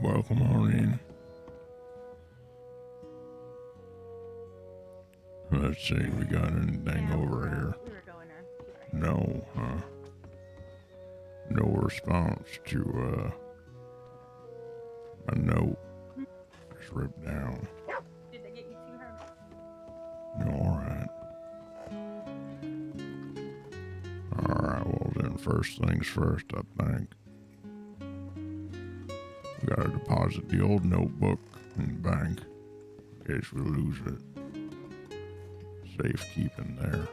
welcome on in. Let's see, we got anything over here? We were going in. No, huh? No response to, a note. It's ripped down. Did they get you too, Herman? Alright. Alright, well then, first things first, I think. We gotta deposit the old notebook in the bank in case we lose it. Safekeeping there.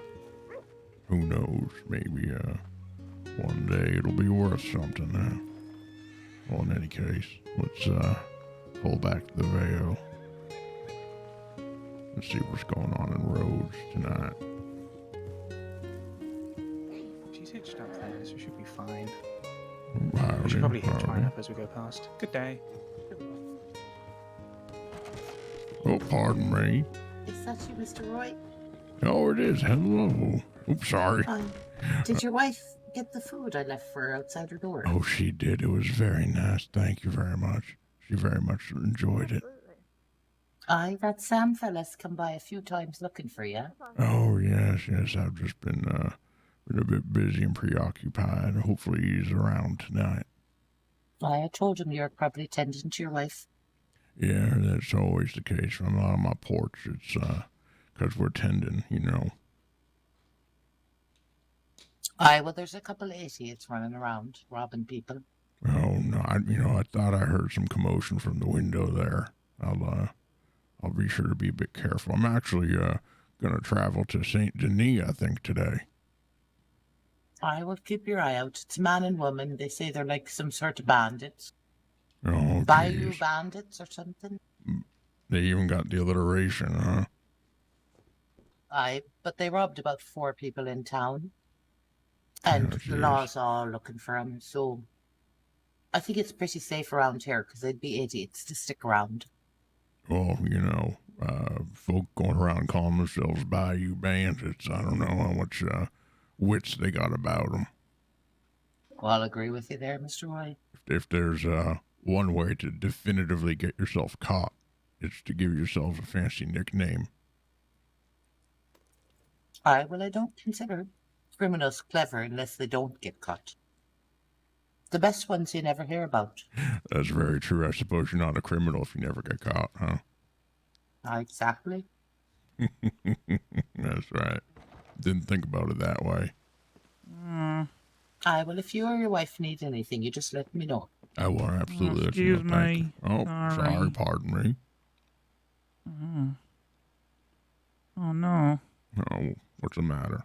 Who knows? Maybe one day it'll be worth something. Well, in any case, let's pull back the veil. Let's see what's going on in Rhodes tonight. She's hitched up there, so she should be fine. Howdy, We should probably hitch mine howdy. up as we go past. Good day. Oh, pardon me. Is that you, Mr. Roy? Oh, it is. Hello. Oops, sorry. Did your wife get the food I left for her outside her door? Oh, she did. It was very nice. Thank you very much. She very much enjoyed it. Absolutely. Aye, that Sam fella's come by a few times looking for you. Oh, yes. I've just been a bit busy and preoccupied. Hopefully he's around tonight. I told him you were probably tending to your wife. Yeah, that's always the case. When I'm out on my porch, it's because we're tending, you know. Aye, well, there's a couple of idiots running around, robbing people. Oh, no, I thought I heard some commotion from the window there. I'll be sure to be a bit careful. I'm actually going to travel to St. Denis, I think, today. I will keep your eye out. It's a man and woman. They say they're like some sort of bandits. Oh, Bayou geez. bandits or something. They even got the alliteration, huh? Aye, but they robbed about 4 people in town. And Oh, the geez. law's all looking for them, so I think it's pretty safe around here because they'd be idiots to stick around. Well, folk going around calling themselves Bayou Bandits, I don't know how much wits they got about them. Well, I'll agree with you there, Mr. Roy. If there's one way to definitively get yourself caught, it's to give yourself a fancy nickname. Aye, well, I don't consider criminals clever unless they don't get caught. The best ones you never hear about. That's very true. I suppose you're not a criminal if you never get caught, huh? Aye, exactly. That's right. Didn't think about it that way. Aye, well, if you or your wife need anything, you just let me know. I will absolutely let you Excuse know. Thank you. me. Oh, sorry, Sorry. pardon me. Oh no. Oh, what's the matter?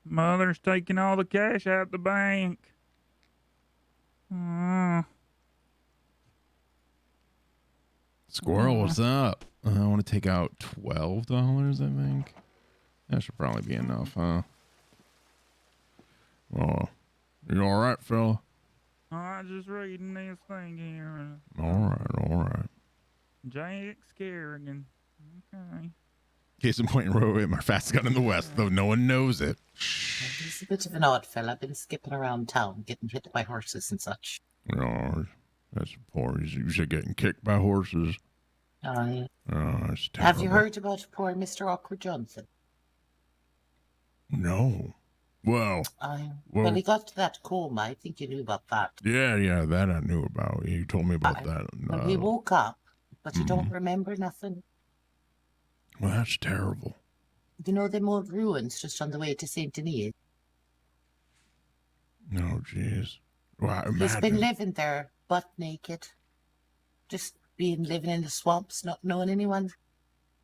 Mother's taking all the cash out the bank. Squirrel, what's up? I want to take out $12, I think. That should probably be enough, huh? Oh, you all right, fella? I'm just reading this thing here. All right. Jack's Kerrigan. Okay. Case in point, Roy, my fastest gun in the West, though no one knows it. He's a bit of an odd fella. Been skipping around town, getting hit by horses and such. No, that's poor. You said getting kicked by horses. Aye. Oh, that's terrible. Have you heard about poor Mr. Awkward Johnson? No. Well, Aye. Well- Well, he got to that coma. I think you knew about that. yeah, that I knew about. You told me about that. Well, he woke up, but he Mm-hmm. don't remember nothing. Well, that's terrible. You know them old ruins just on the way to St. Denis? No, jeez. Well, He's been imagine. living there, butt naked. Just living in the swamps, not knowing anyone.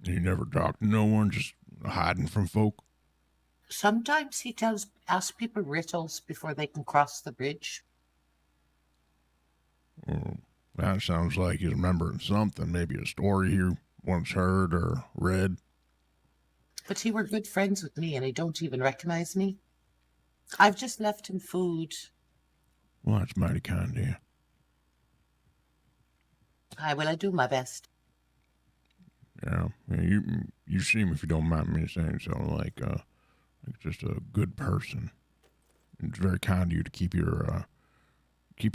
You never talked to no one, just hiding from folk. Sometimes he asks people riddles before they can cross the bridge. Well, that sounds like he's remembering something. Maybe a story you once heard or read. But he were good friends with me and he don't even recognize me. I've just left him food. Well, that's mighty kind of you. I do my best. Yeah, you seem, if you don't mind me saying so, like just a good person. It's very kind of you to keep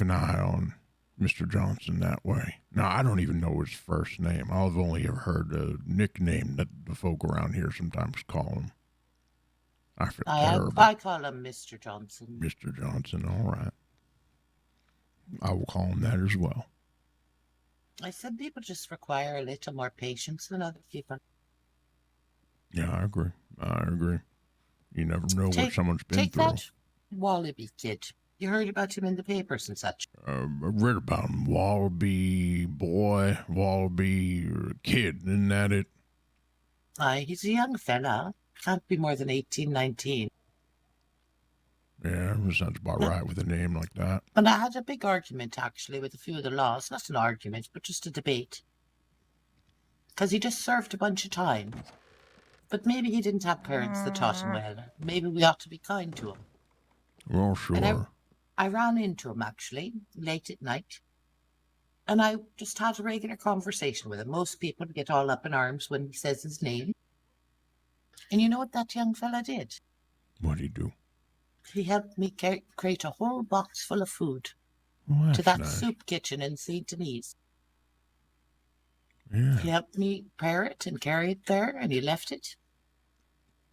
an eye on Mr. Johnson that way. Now, I don't even know his first name. I've only ever heard a nickname that the folk around here sometimes call him. I feel terrible. I call him Mr. Johnson. Mr. Johnson, all right. I will call him that as well. Some people just require a little more patience than other people. Yeah, I agree. You never know what someone's been take through. That Wallaby kid. You heard about him in the papers and such. I read about him. Wallaby boy, Wallaby kid. Isn't that it? He's a young fella. Can't be more than 18, 19. Yeah, that sounds about right with a name like that. And I had a big argument, actually, with a few of the laws. Not an argument, but just a debate. Because he just served a bunch of time. But maybe he didn't have parents that taught him well. Maybe we ought to be kind to him. Well, sure. And I ran into him, actually, late at night. And I just had a regular conversation with him. Most people get all up in arms when he says his name. And you know what that young fella did? What'd he do? He helped me create a whole box full of food to that soup kitchen in St. Denis. Yeah. He helped me prepare it and carry it there, and he left it.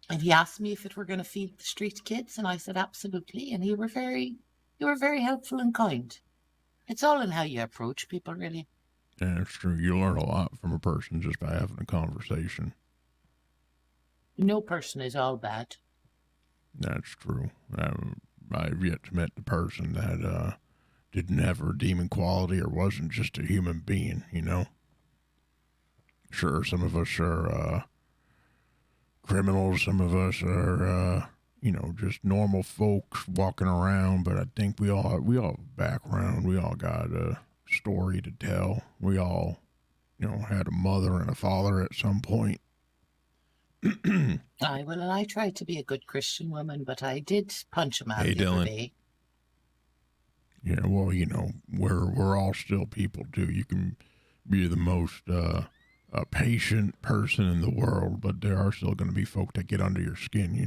And he asked me if it were going to feed the street kids, and I said absolutely. And you were very helpful and kind. It's all in how you approach people, really. Yeah, that's true. You learn a lot from a person just by having a conversation. No person is all bad. That's true. I've yet to meet the person that didn't have a redeeming quality or wasn't just a human being, you know? Sure, some of us are criminals, some of us are, just normal folks walking around, but I think we all have a background. We all got a story to tell. We all, had a mother and a father at some point. And I tried to be a good Christian woman, but I did punch him out Hey, the other Dylan. day. Yeah, well, we're all still people too. You can be the most a patient person in the world, but there are still going to be folk that get under your skin.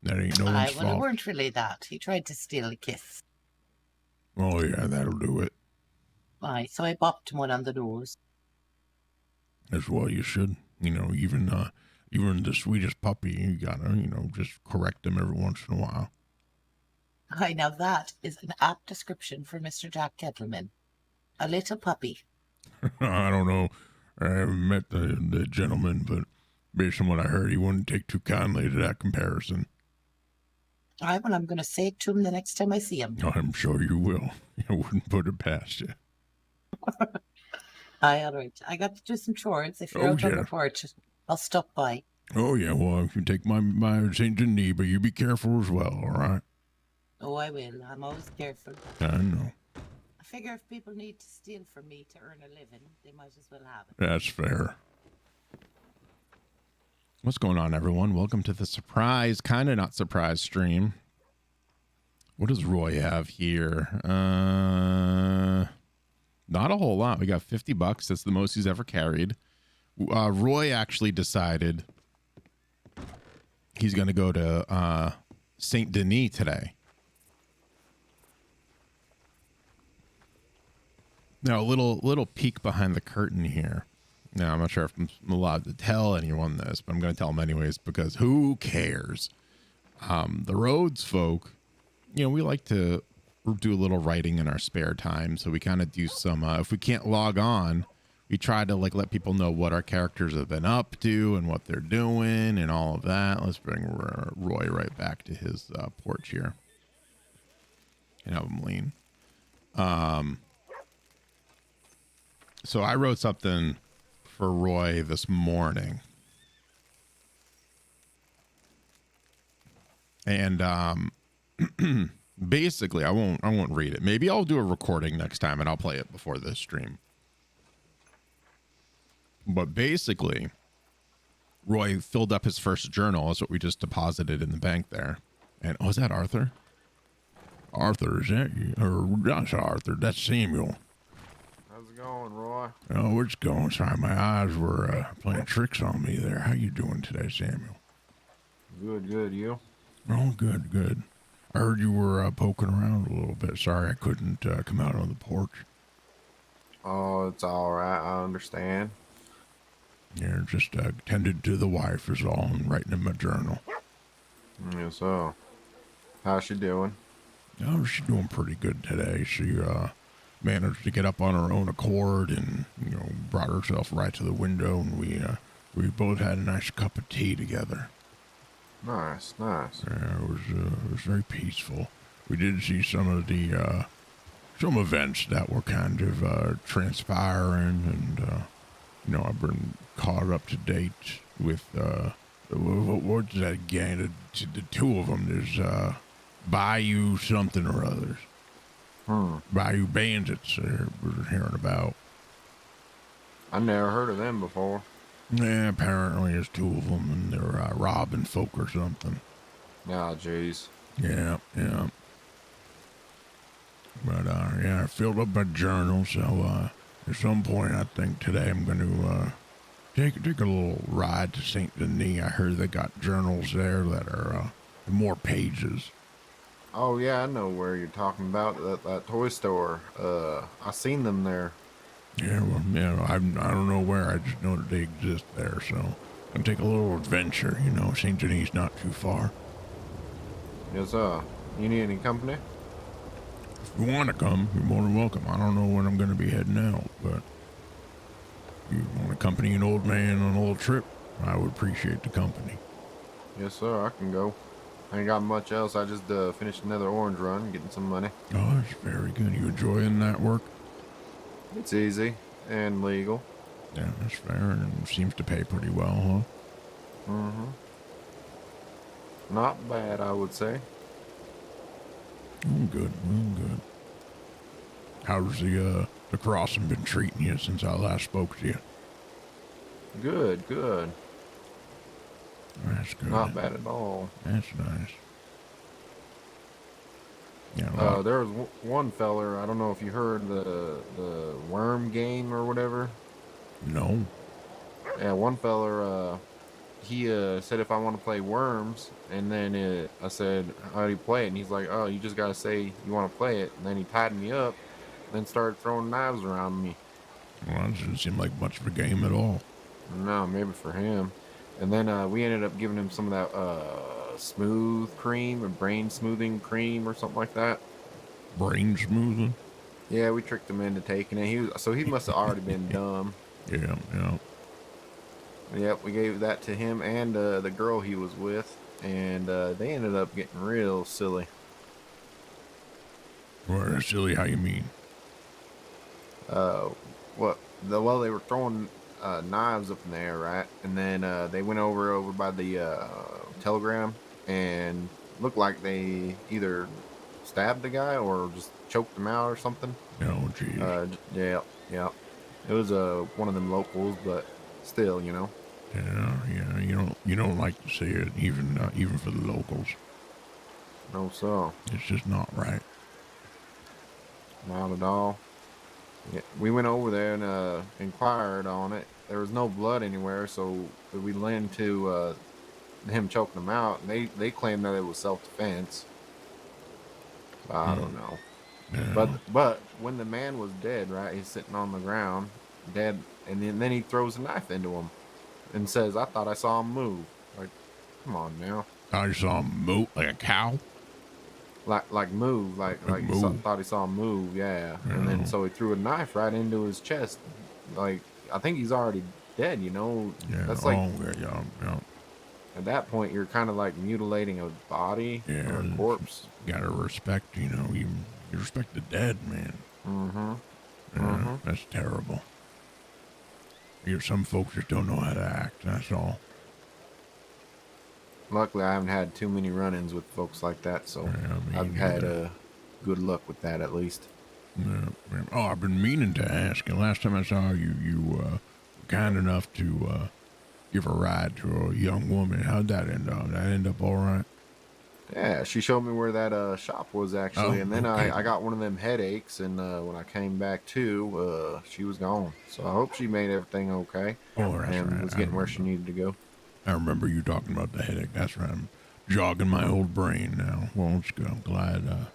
That ain't no one's It fault. weren't really that. He tried to steal a kiss. Oh yeah, that'll do it. So I bopped him one on the nose. As well, you should. Even the sweetest puppy, you gotta, just correct them every once in a while. Now that is an apt description for Mr. Jack Kettleman. A little puppy. I don't know. I haven't met the gentleman, but based on what I heard, he wouldn't take too kindly to that comparison. I'm going to say it to him the next time I see him. I'm sure you will. I wouldn't put it past you. All right. I got to do some chores. If you're out on the porch, I'll stop by. Oh, yeah. Well, if you take my St. Denis, but you be careful as well, all right? Oh, I will. I'm always careful. I know. I figure if people need to steal from me to earn a living, they might as well have it. That's fair. What's going on, everyone? Welcome to the surprise, kind of not surprise stream. What does Roy have here? Not a whole lot. We got $50. That's the most he's ever carried. Roy actually decided he's going to go to St. Denis today. Now, a little peek behind the curtain here. Now, I'm not sure if I'm allowed to tell anyone this, but I'm going to tell them anyways because who cares? The Rhodes folk, we like to do a little writing in our spare time. So we kind of do some, if we can't log on, we try to let people know what our characters have been up to and what they're doing and all of that. Let's bring Roy right back to his porch here and have him lean. So I wrote something for Roy this morning. And basically I won't read it. Maybe I'll do a recording next time and I'll play it before this stream. But basically, Roy filled up his first journal. That's what we just deposited in the bank there. And is that Arthur? Arthur, is that you? Or that's Arthur, that's Samuel. How's it going, Roy? Oh, it's going. Sorry, my eyes were playing tricks on me there. How you doing today, Samuel? Good, you? Oh, good. I heard you were poking around a little bit. Sorry I couldn't come out on the porch. Oh, it's all right. I understand. Yeah, just tended to the wife is all and writing in my journal. Yes, so. How's she doing? Oh, she's doing pretty good today. She managed to get up on her own accord and, brought herself right to the window, and we both had a nice cup of tea together. Nice, nice. Yeah, it was very peaceful. We did see some of the some events that were kind of transpiring, and I've been caught up to date with what's that again? The two of them. There's Bayou something or others. Bayou Bandits we're hearing about. I never heard of them before. Yeah, apparently there's two of them, and they're robbing folk or something. Ah, jeez. Yeah. But I filled up my journal, so at some point I think today I'm going to take a little ride to Saint Denis. I heard they got journals there that are more pages. Oh yeah, I know where you're talking about. That toy store. I seen them there. Yeah, well, I don't know where. I just know that they exist there, so I'll take a little adventure. Saint Denis not too far. Yes, you need any company? If you want to come, you're more than welcome. I don't know when I'm going to be heading out, but if you want to accompany an old man on a little trip, I would appreciate the company. Yes, sir. I can go. I ain't got much else. I just finished another orange run, getting some money. Oh, that's very good. You enjoying that work? It's easy and legal. Yeah, that's fair, and seems to pay pretty well, huh? Not bad, I would say. Good. How's the crossing been treating you since I last spoke to you? Good. That's good. Not bad at all. That's nice. Yeah. Well, There was one feller. I don't know if you heard the worm game or whatever. no. Yeah, one feller. He said if I want to play Worms, and then I said, how do you play it? And he's like, oh, you just gotta say you want to play it. And then he tied me up, then started throwing knives around me. Well, that doesn't seem like much of a game at all. No, maybe for him. And then we ended up giving him some of that smooth cream, or brain smoothing cream, or something like that. Brain smoothing? Yeah, we tricked him into taking it. He must have already been dumb. Yeah. Yep, we gave that to him and the girl he was with, and they ended up getting real silly. Well, silly, how you mean? Well, they were throwing knives up in the air, right? And then they went over by the telegram, and looked like they either stabbed the guy or just choked him out or something. Oh, geez. Yeah. It was one of them locals, but still, Yeah. You don't like to see it, even for the locals. No, so It's just not right. not at all. Yeah, we went over there and inquired on it. There was no blood anywhere, so we went into him choking them out, and they claimed that it was self-defense. I don't know. Yeah. But when the man was dead, right, he's sitting on the ground, dead, and then he throws a knife into him and says, I thought I saw him move. Like, come on now. I saw him move like a cow. Like move, like he thought he saw him move, yeah. And then so he threw a knife right into his chest. Like, I think he's already dead, Yeah. That's like, yeah. at that point, you're kind of like mutilating a body or a corpse. You gotta respect, you respect the dead, man. Yeah, that's terrible. Some folks just don't know how to act, that's all. Luckily, I haven't had too many run-ins with folks like that, so Yeah, I've had good luck with that at least. Yeah. Oh, I've been meaning to ask. And last time I saw you, were kind enough to give a ride to a young woman. How'd that end up? Did that end up all right? Yeah, she showed me where that shop was actually, and then okay. I got one of them headaches, and when I came back to, she was gone. So I hope she made everything okay Oh, that's and right. was getting where she needed to go. I remember you talking about the headache. That's right. jogging my old brain now. Well, it's good. I'm glad.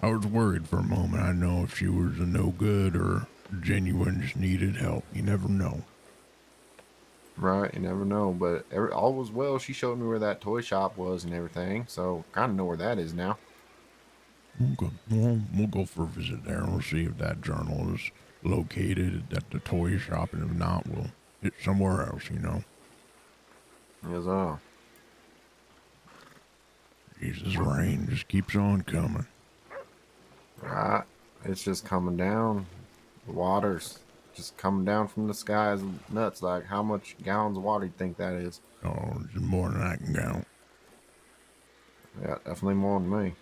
I was worried for a moment. I know if she was a no good or genuine, just needed help. You never know. Right, you never know. But all was well. She showed me where that toy shop was and everything, so kind of know where that is now. We'll go for a visit there and we'll see if that journal is located at the toy shop, and if not, we'll hit somewhere else, you know. Yes, Jesus, rain just keeps on coming. right. It's just coming down. The water's just coming down from the sky is nuts. Like, how much gallons of water do you think that is? Oh, it's more than I can count. Yeah, definitely more than me.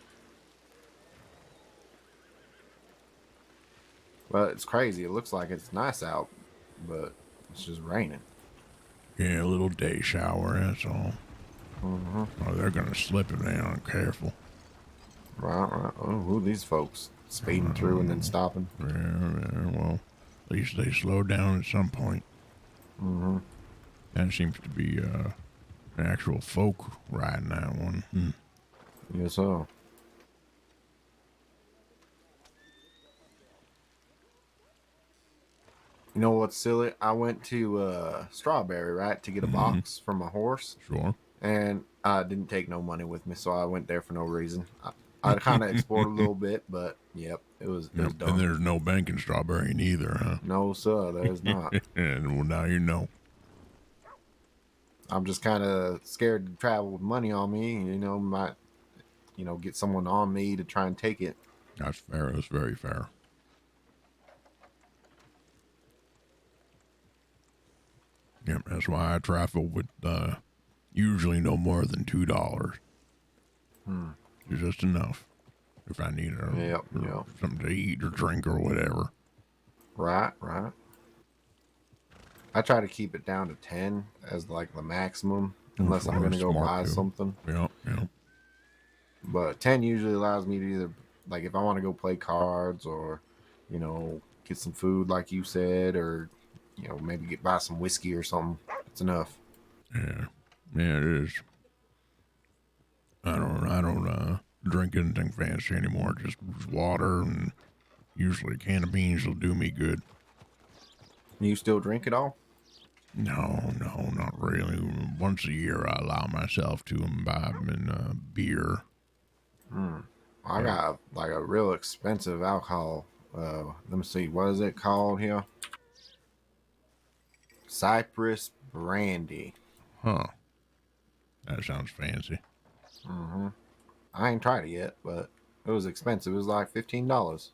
But it's crazy. It looks like it's nice out, but it's just raining. Yeah, a little day shower, that's all. Mm-hmm. Oh, they're gonna slip if they aren't careful. Right. Oh, who are these folks? Speeding through and then stopping. Yeah, well, at least they slow down at some point. Mm-hmm. That seems to be an actual folk riding that one. Yes, sir. You know what's silly? I went to Strawberry, right, to get a box from a horse. Sure. And I didn't take no money with me, so I went there for no reason. I kind of explored a little bit, but yep, it was And dumb. there's no bank in Strawberry neither, huh? No, sir, there's not. And well, now you know. I'm just kind of scared to travel with money on me. Might get someone on me to try and take it. That's fair. That's very fair. Yep, that's why I travel with usually no more than $2. It's just enough if I need Yep. something to eat or drink or whatever. Right. I try to keep it down to 10 as like the maximum, unless I'm gonna go buy something. Yep. But 10 usually allows me to either, like, if I want to go play cards or, get some food, like you said, or, maybe buy some whiskey or something. It's enough. Yeah, it is. I don't drink anything fancy anymore. Just water, and usually a can of beans will do me good. You still drink it all? No, not really. Once a year, I allow myself to imbibe in beer. I got like a real expensive alcohol. Let me see, what is it called here? Cypress brandy. Huh. That sounds fancy. I ain't tried it yet, but it was expensive. It was like $15.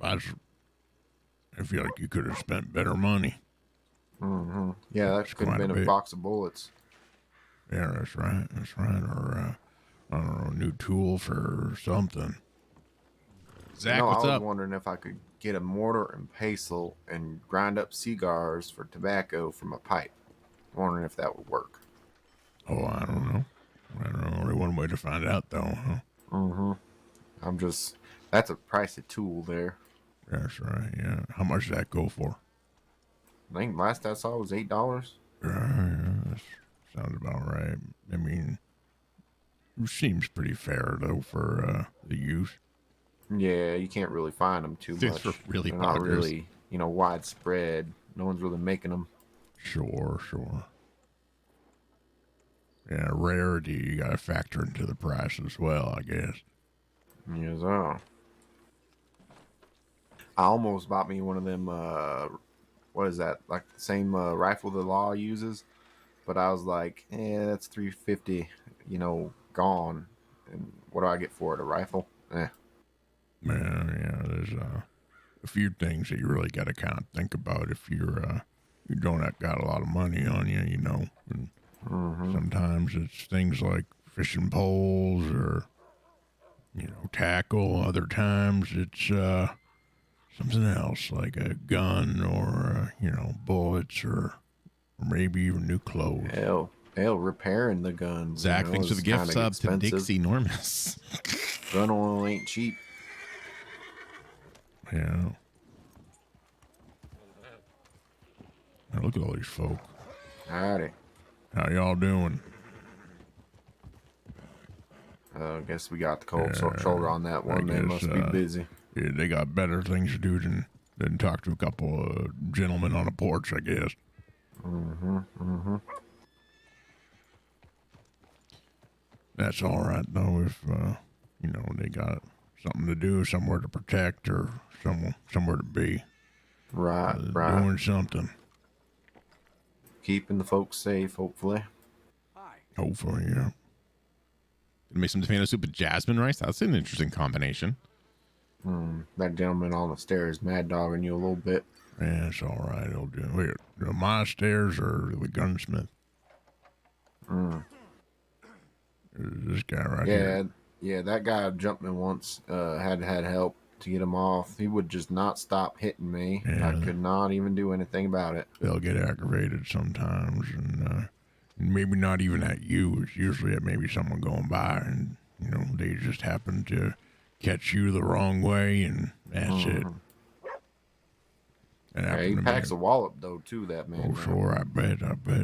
I feel like you could have spent better money. Yeah, that It's could have quite a been a bit. box of bullets. Yeah, that's right. Or, I don't know, a new tool for something. Zach, I what's was up? wondering if I could get a mortar and pestle and grind up cigars for tobacco from a pipe. Wondering if that would work. Oh, I don't know. Only one way to find out, though, huh? That's a pricey tool there. That's right, yeah. How much did that go for? I think last I saw was $8. Yeah, that sounds about right. I mean, it seems pretty fair, though, for the use. Yeah, you can't really find them too These much. are really They're not buggers. really, widespread. No one's really making them. Sure. Yeah, rarity, you got to factor into the price as well, I guess. Yes, I almost bought me one of them. What is that? Like the same rifle the law uses, but I was like, that's $350. Gone. And what do I get for it? A rifle? Yeah, there's a few things that you really got to kind of think about if you don't have got a lot of money on you, and sometimes it's things like fishing poles or, tackle. Other times it's something else like a gun or, bullets or maybe even new clothes. Hell, repairing the guns. Zach, thanks for is the gift kinda sub to expensive. Dixie Normus. Gun oil ain't cheap. Yeah. Now look at all these folk. Howdy. How y'all doing? I guess we got the cold Yeah, shoulder on that one. They guess, must be busy. Yeah, they got better things to do than talk to a couple of gentlemen on a porch, I guess. That's all right, though, if, they got something to do, somewhere to protect, or somewhere to be. Right. Doing something. Keeping the folks safe, hopefully. Hopefully, yeah. Gonna make some tomato soup with jasmine rice. That's an interesting combination. That gentleman on the stairs mad dogging you a little bit. Yeah, it's all right. It'll do. Wait, my stairs or the gunsmith? This guy right here. Yeah, that guy jumped me once. Had help to get him off. He would just not stop hitting me. Yeah. I could not even do anything about it. They'll get aggravated sometimes, and maybe not even at you. It's usually at maybe someone going by, and they just happen to catch you the wrong way, and that's it. Yeah, he packs a wallop though too. That man. Oh, sure. I bet.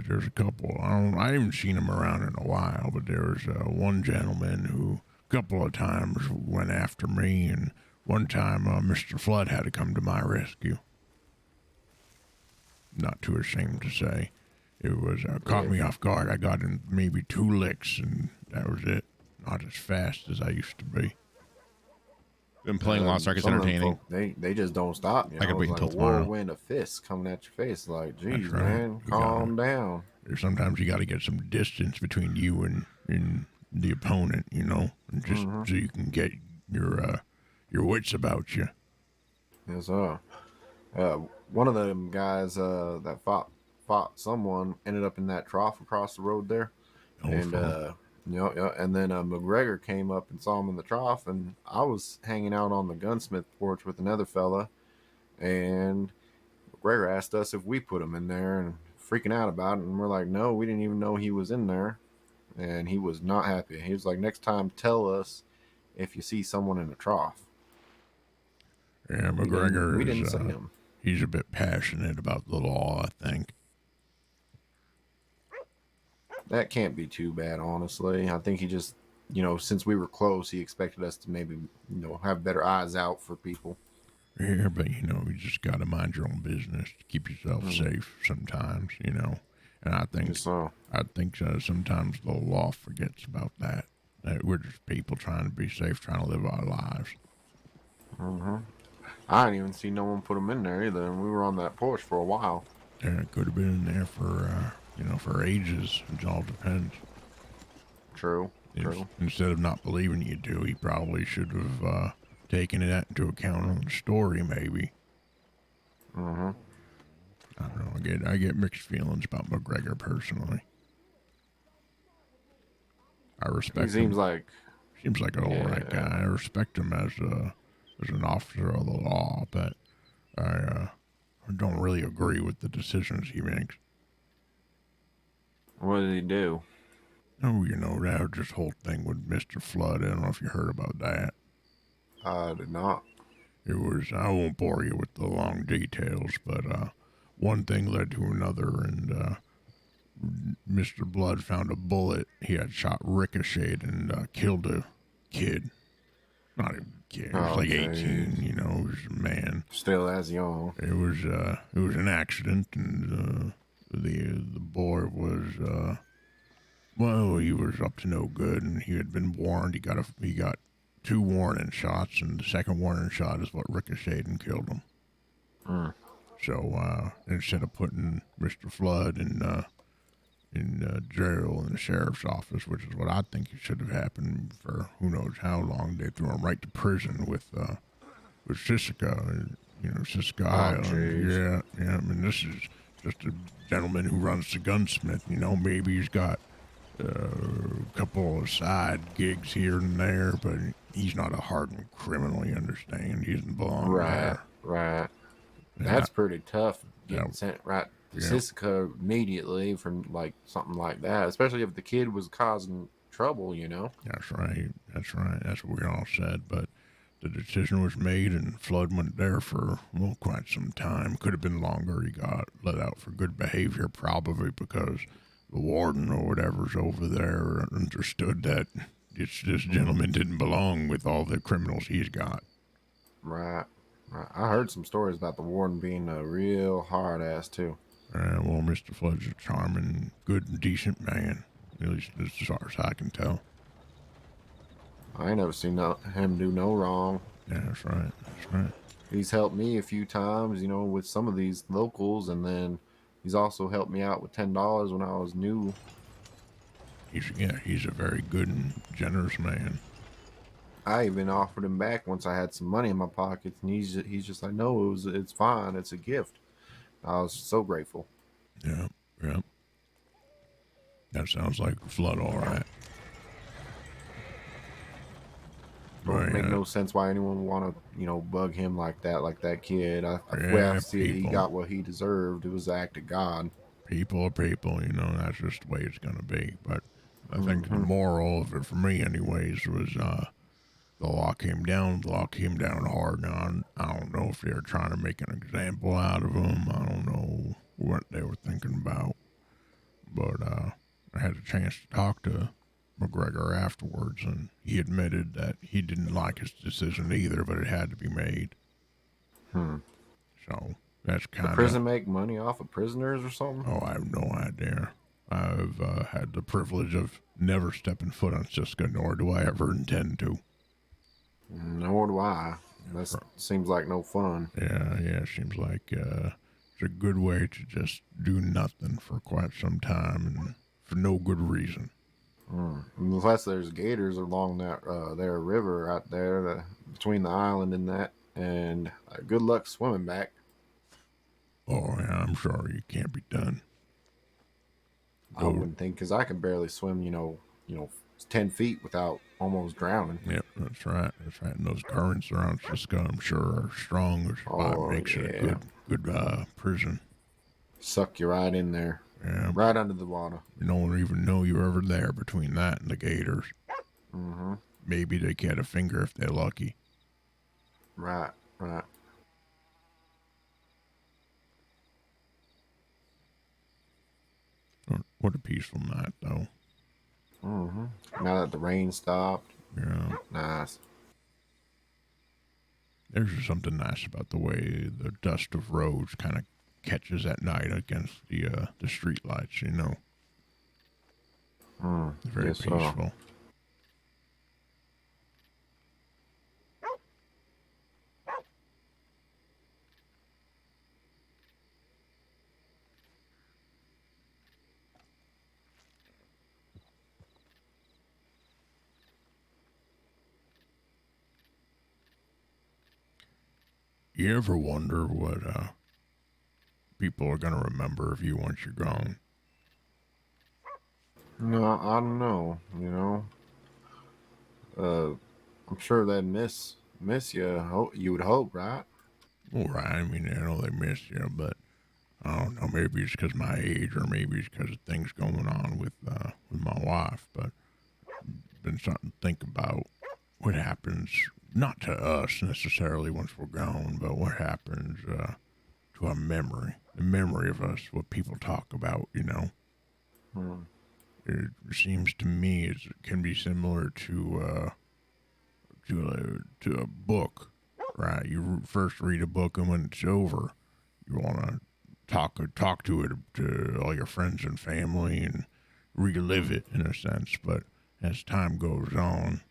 There's a couple. I haven't seen him around in a while, but there was one gentleman who a couple of times went after me, and one time Mr. Flood had to come to my rescue. Not too ashamed to say. It was caught me off guard. I got in maybe 2 licks, and that was it. Not as fast as I used to be. Been playing Lost Ark is Some of them entertaining. folk, they just don't stop. I could wait it's until like tomorrow. A whirlwind of fists coming at your face. Like, geez, right. man, calm down. Sometimes you got to get some distance between you and the opponent, and just so you can get your wits about you. Yes, sir. One of them guys that fought someone ended up in that trough across the road there, and and then McGregor came up and saw him in the trough, and I was hanging out on the gunsmith porch with another fella, and McGregor asked us if we put him in there, and freaking out about it, and we're like, no, we didn't even know he was in there, and he was not happy. He was like, next time, tell us if you see someone in a trough. Yeah, McGregor We didn't see him. He's a bit passionate about the law, I think. That can't be too bad, honestly. I think he just, since we were close, he expected us to maybe, have better eyes out for people. Yeah, but you just got to mind your own business to keep yourself safe sometimes, And I think sometimes the law forgets about that. That we're just people trying to be safe, trying to live our lives. I didn't even see no one put him in there either, and we were on that porch for a while. Yeah, it could have been in there for for ages. It all depends. True. Instead of not believing you do, he probably should have taken that into account on the story, maybe. I don't know. I get mixed feelings about McGregor personally. I respect him. Seems like an all right guy. I respect him as an officer of the law, but I don't really agree with the decisions he makes. What did he do? Oh, that this whole thing with Mr. Flood. I don't know if you heard about that. I did not. It was, I won't bore you with the long details, but one thing led to another, and Mr. Blood found a bullet he had shot ricocheted and killed a kid. Not a kid, he was like 18, he was a man. Still as young. It was an accident, and the boy was he was up to no good, and he had been warned. He got 2 warning shots, and the second warning shot is what ricocheted and killed him. So instead of putting Mr. Flood in jail in the sheriff's office, which is what I think should have happened for who knows how long, they threw him right to prison with Sissica, Sissica Island. Yeah. I mean, this is just a gentleman who runs the gunsmith. Maybe he's got a couple of side gigs here and there, but he's not a hardened criminal. You understand? He doesn't belong there. Right. That's pretty tough. Getting sent right to Sissica immediately from something like that, especially if the kid was causing trouble. That's right. That's what we all said, but the decision was made, and Flood went there for, quite some time. Could have been longer. He got let out for good behavior, probably because the warden or whatever's over there understood that this gentleman didn't belong with all the criminals he's got. Right. I heard some stories about the warden being a real hard ass too. Well, Mr. Flood's a charming, good, and decent man. At least as far as I can tell. I ain't never seen him do no wrong. Yeah, that's right. That's right. He's helped me a few times, with some of these locals, and then he's also helped me out with $10 when I was new. He's a very good and generous man. I even offered him back once I had some money in my pockets, and he's just like, no, it's fine, it's a gift. I was so grateful. Yeah. That sounds like Flood, all right. Don't make no sense why anyone would want to, bug him like that kid. I way I see it, he got what he deserved. It was the act of God. People are people, that's just the way it's going to be. But I think the moral of it, for me anyways, was the law came down. The law came down hard. Now, I don't know if they were trying to make an example out of him. I don't know what they were thinking about. But I had a chance to talk to McGregor afterwards, and he admitted that he didn't like his decision either, but it had to be made. So that's kind of... prison make money off of prisoners or something? Oh, I have no idea. I've had the privilege of never stepping foot on Siska, nor do I ever intend to. Nor do I. That seems like no fun. Yeah, seems like it's a good way to just do nothing for quite some time and for no good reason. Unless there's gators along that there river out there between the island and that, and good luck swimming back. Oh yeah, I'm sure you can't be done. I wouldn't think, because I can barely swim 10 feet without almost drowning. Yep, that's right. And those currents around Cisco, I'm sure, are strong, which makes it a good prison. Suck you right in there. Yeah. Right under the water. No one even know you're ever there between that and the gators. Maybe they get a finger if they're lucky. Right. What a peaceful night, though. Now that the rain stopped. Yeah. Nice. There's just something nice about the way the dust of roads kind of catches at night against the street lights, It's very peaceful. You ever wonder what people are going to remember of you once you're gone? No, I don't know, I'm sure they'd miss you. You would hope, right? Well, right. I mean, I know they miss you, but I don't know. Maybe it's because my age, or maybe it's because of things going on with my wife. But it's been something to think about. What happens, not to us necessarily once we're gone, but what happens to our memory, the memory of us, what people talk about, It seems to me it can be similar to a book, right? You first read a book, and when it's over, you want to talk to it to all your friends and family and relive it in a sense. But as time goes on,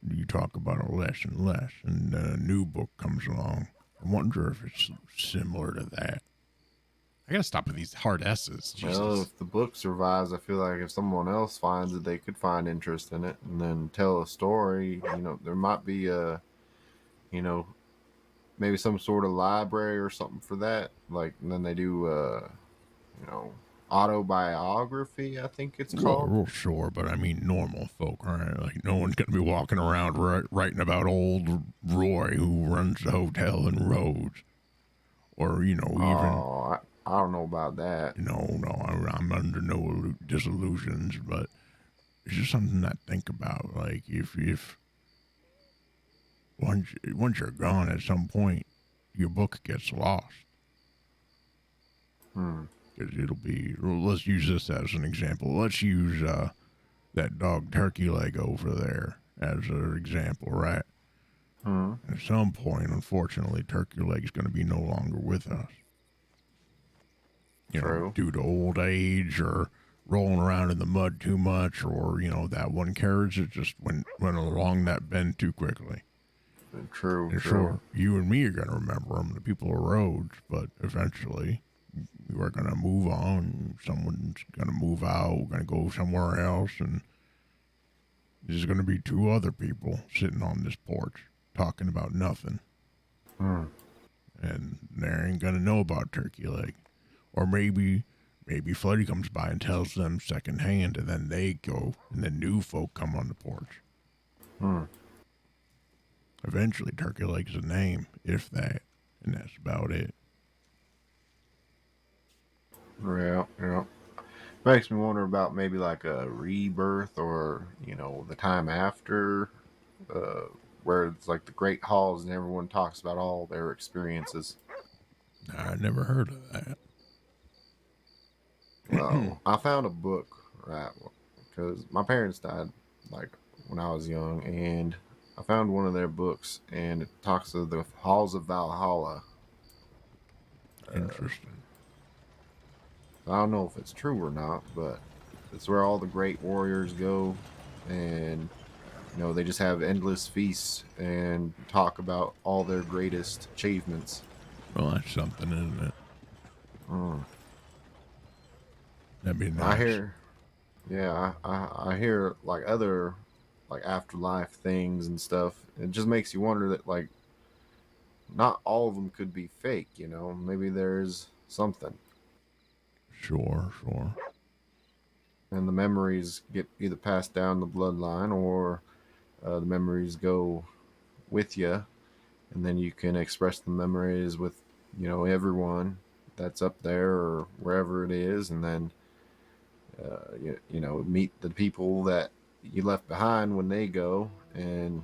you talk about it less and less, and a new book comes along. I wonder if it's similar to that. I gotta stop with these hard S's. Jesus. Well, if the book survives, I feel like if someone else finds it, they could find interest in it and then tell a story. There might be maybe some sort of library or something for that. Like, and then they do, autobiography, I think it's called. Well, sure, but I mean normal folk, right? Like, no one's going to be walking around writing about old Roy who runs the hotel in Rhodes. Or, even... Oh, I don't know about that. No, I'm under no disillusions, but it's just something to think about. Like, if once you're gone at some point, your book gets lost. It'll be, let's use this as an example. Let's use that dog Turkey Leg over there as an example, right? Hmm. At some point, unfortunately, Turkey Leg's going to be no longer with us. You know, True. due to old age or rolling around in the mud too much, or, you know, that one carriage that just went along that bend too quickly. True. And sure, you and me are going to remember them, the people who roads, but eventually we're going to move on. Someone's going to move out, we're going to go somewhere else, and there's going to be two other people sitting on this porch talking about nothing. Hmm. And they ain't going to know about Turkey Leg. Or maybe Floody comes by and tells them secondhand, and then they go, and then new folk come on the porch. Hmm. Eventually, Turkey Leg's a name, if that, and that's about it. Yeah. Yeah. Makes me wonder about maybe like a rebirth, or you know, the time after, uh, where it's like the great halls and everyone talks about all their experiences. I never heard of that. Well, I found a book, right? Because my parents died like when I was young, and I found one of their books, and it talks of the Halls of Valhalla. Interesting. I don't know if it's true or not, but it's where all the great warriors go, and you know they just have endless feasts and talk about all their greatest achievements. Well, that's something, isn't it? Mm. That'd be I nice. hear, yeah, I hear like other like afterlife things and stuff. It just makes you wonder that like not all of them could be fake. You know, maybe there's something, Sure. and the memories get either passed down the bloodline, or the memories go with you, and then you can express the memories with you know everyone that's up there or wherever it is, and then you know meet the people that you left behind when they go, and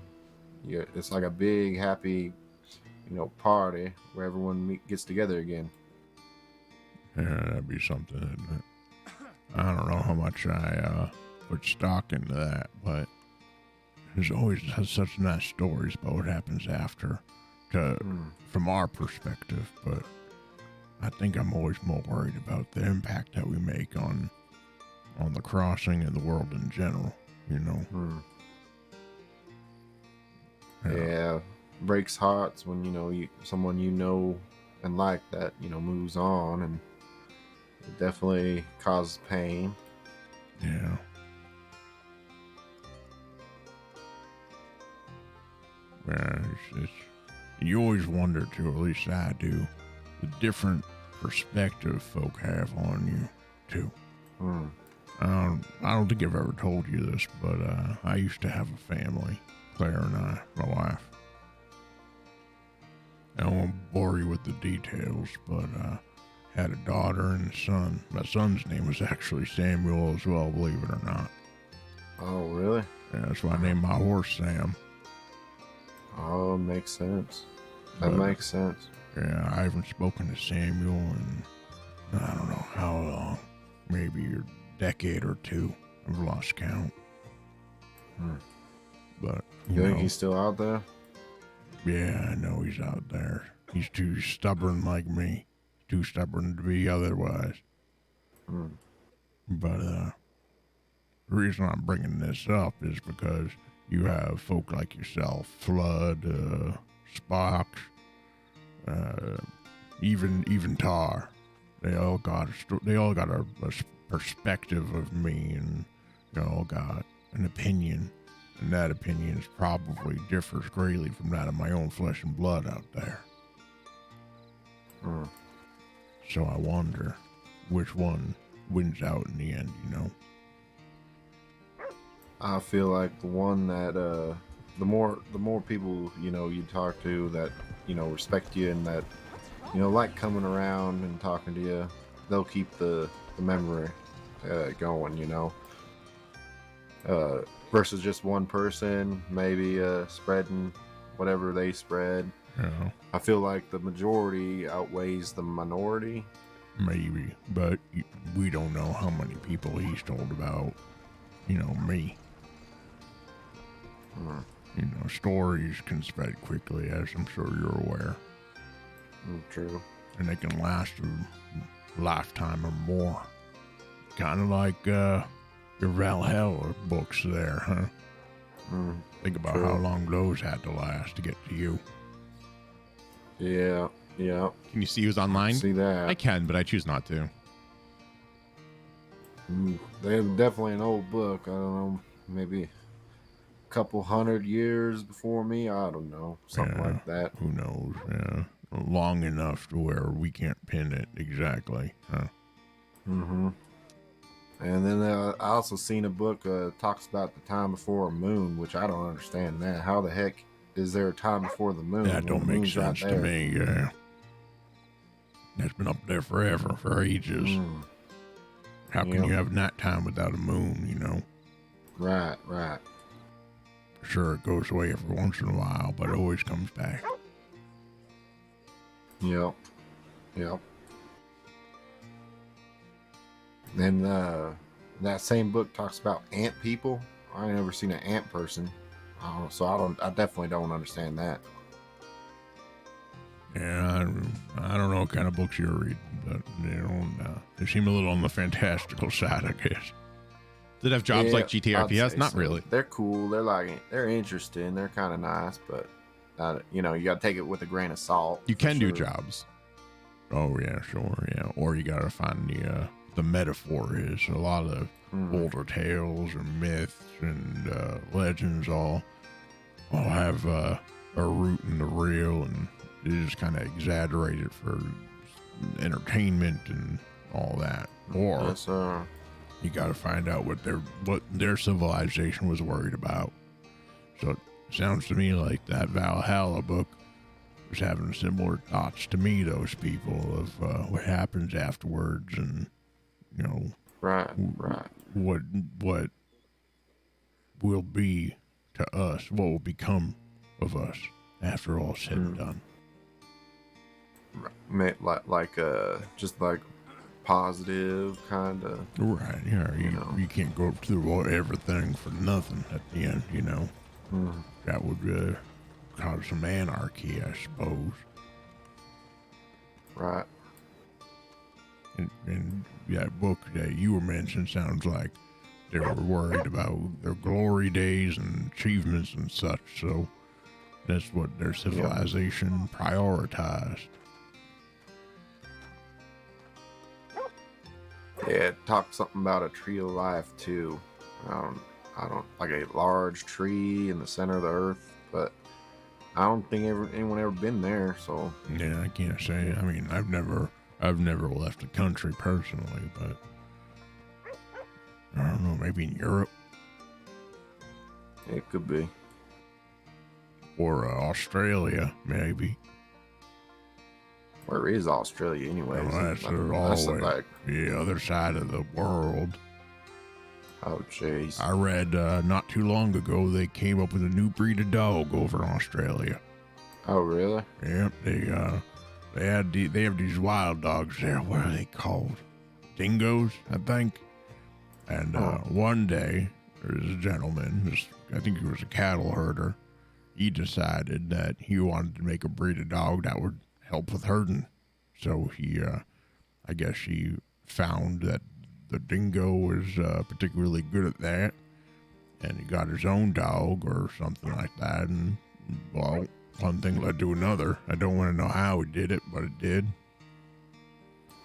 it's like a big happy you know party where everyone gets together again. Yeah, that'd be something, isn't it? I don't know how much I put stock into that, but there's always such nice stories about what happens after, from our perspective. But I think I'm always more worried about the impact that we make on the crossing and the world in general. You know. Yeah, breaks hearts when you know someone you know and like that you know moves on, and it definitely causes pain. Yeah. Yeah, you always wonder too, at least I do, the different perspective folk have on you too. I don't think I've ever told you this, but I used to have a family, Claire and I, my wife. I won't bore you with the details, but had a daughter and a son. My son's name was actually Samuel as well, believe it or not. Oh, really? Yeah, that's why I named my horse Sam. Oh, makes sense. That But, makes sense. Yeah, I haven't spoken to Samuel in I don't know how long, maybe a decade or two. I've lost count. But You think he's still out there? Yeah, I know he's out there. He's too stubborn like me. Too stubborn to be otherwise. But the reason I'm bringing this up is because you have folk like yourself, Flood, Spock, even Tar. They all got a perspective of me, and they all got an opinion, and that opinion probably differs greatly from that of my own flesh and blood out there. So I wonder which one wins out in the end, you know? I feel like the one that the more people you know you talk to that you know respect you and that you know like coming around and talking to you, they'll keep the memory going, you know. Versus just one person maybe spreading whatever they spread. Yeah, I feel like the majority outweighs the minority. maybe, but we don't know how many people he's told about me. Hmm. Stories can spread quickly, as I'm sure you're aware, True. and they can last a lifetime or more. Kind of like your Valhalla books there, huh? Think about True. how long those had to last to get to you. Yeah. Yeah. Can you see who's online? See that? I can, but I choose not to. They're definitely an old book. I don't know, maybe a couple 100 years before me. I don't know, something like that. Who knows? Yeah, long enough to where we can't pin it exactly, huh? Mm-hmm. And then I also seen a book talks about the time before a moon, which I don't understand that. How the heck is there a time before the moon? That when don't the make moon's right sense to there? me. Yeah, that's been up there forever, for ages. How can you have nighttime without a moon? Right. Sure, it goes away every once in a while, but it always comes back. Yep. And that same book talks about ant people. I ain't never seen an ant person. I definitely don't understand that. Yeah, I don't know what kind of books you're reading, but they seem a little on the fantastical side, I guess. Did it have jobs like I'd GTRPS? say Not so. really. They're cool. They're interesting. They're kind of nice, but you got to take it with a grain of salt. You can do sure. jobs. Oh yeah, sure, yeah. Or you gotta find the metaphor is a lot of older tales or myths and legends all have a root in the real, and they just kind of exaggerate it for entertainment and all that. Or Yes, sir. you got to find out what their civilization was worried about. So it sounds to me like that Valhalla book was having similar thoughts to me. Those people of what happens afterwards, and Right. what will be to us, what will become of us after all said and done. Just like positive kind of. Right? Yeah. You can't go through everything for nothing at the end. That would cause some anarchy, I suppose. Right. And that book that you were mentioning sounds like they were worried about their glory days and achievements and such. So that's what their civilization prioritized. Yeah, it talked something about a tree of life too. I don't like a large tree in the center of the earth, but I don't think anyone ever been there. So Yeah, I can't say. I mean, I've never left the country personally, but I don't know. Maybe in Europe it could be. or Australia, maybe. Where is Australia anyway? Well, that's the other side of the world. Oh, jeez. I read not too long ago they came up with a new breed of dog over in Australia. Oh, really? Yep, they have these wild dogs there. What are they called? Dingoes, I think. And one day there's a gentleman, I think he was a cattle herder. He decided that he wanted to make a breed of dog that would help with herding. So he, I guess he found that the dingo was particularly good at that, and he got his own dog or something like that. And well, one thing led to another. I don't want to know how he did it, but it did.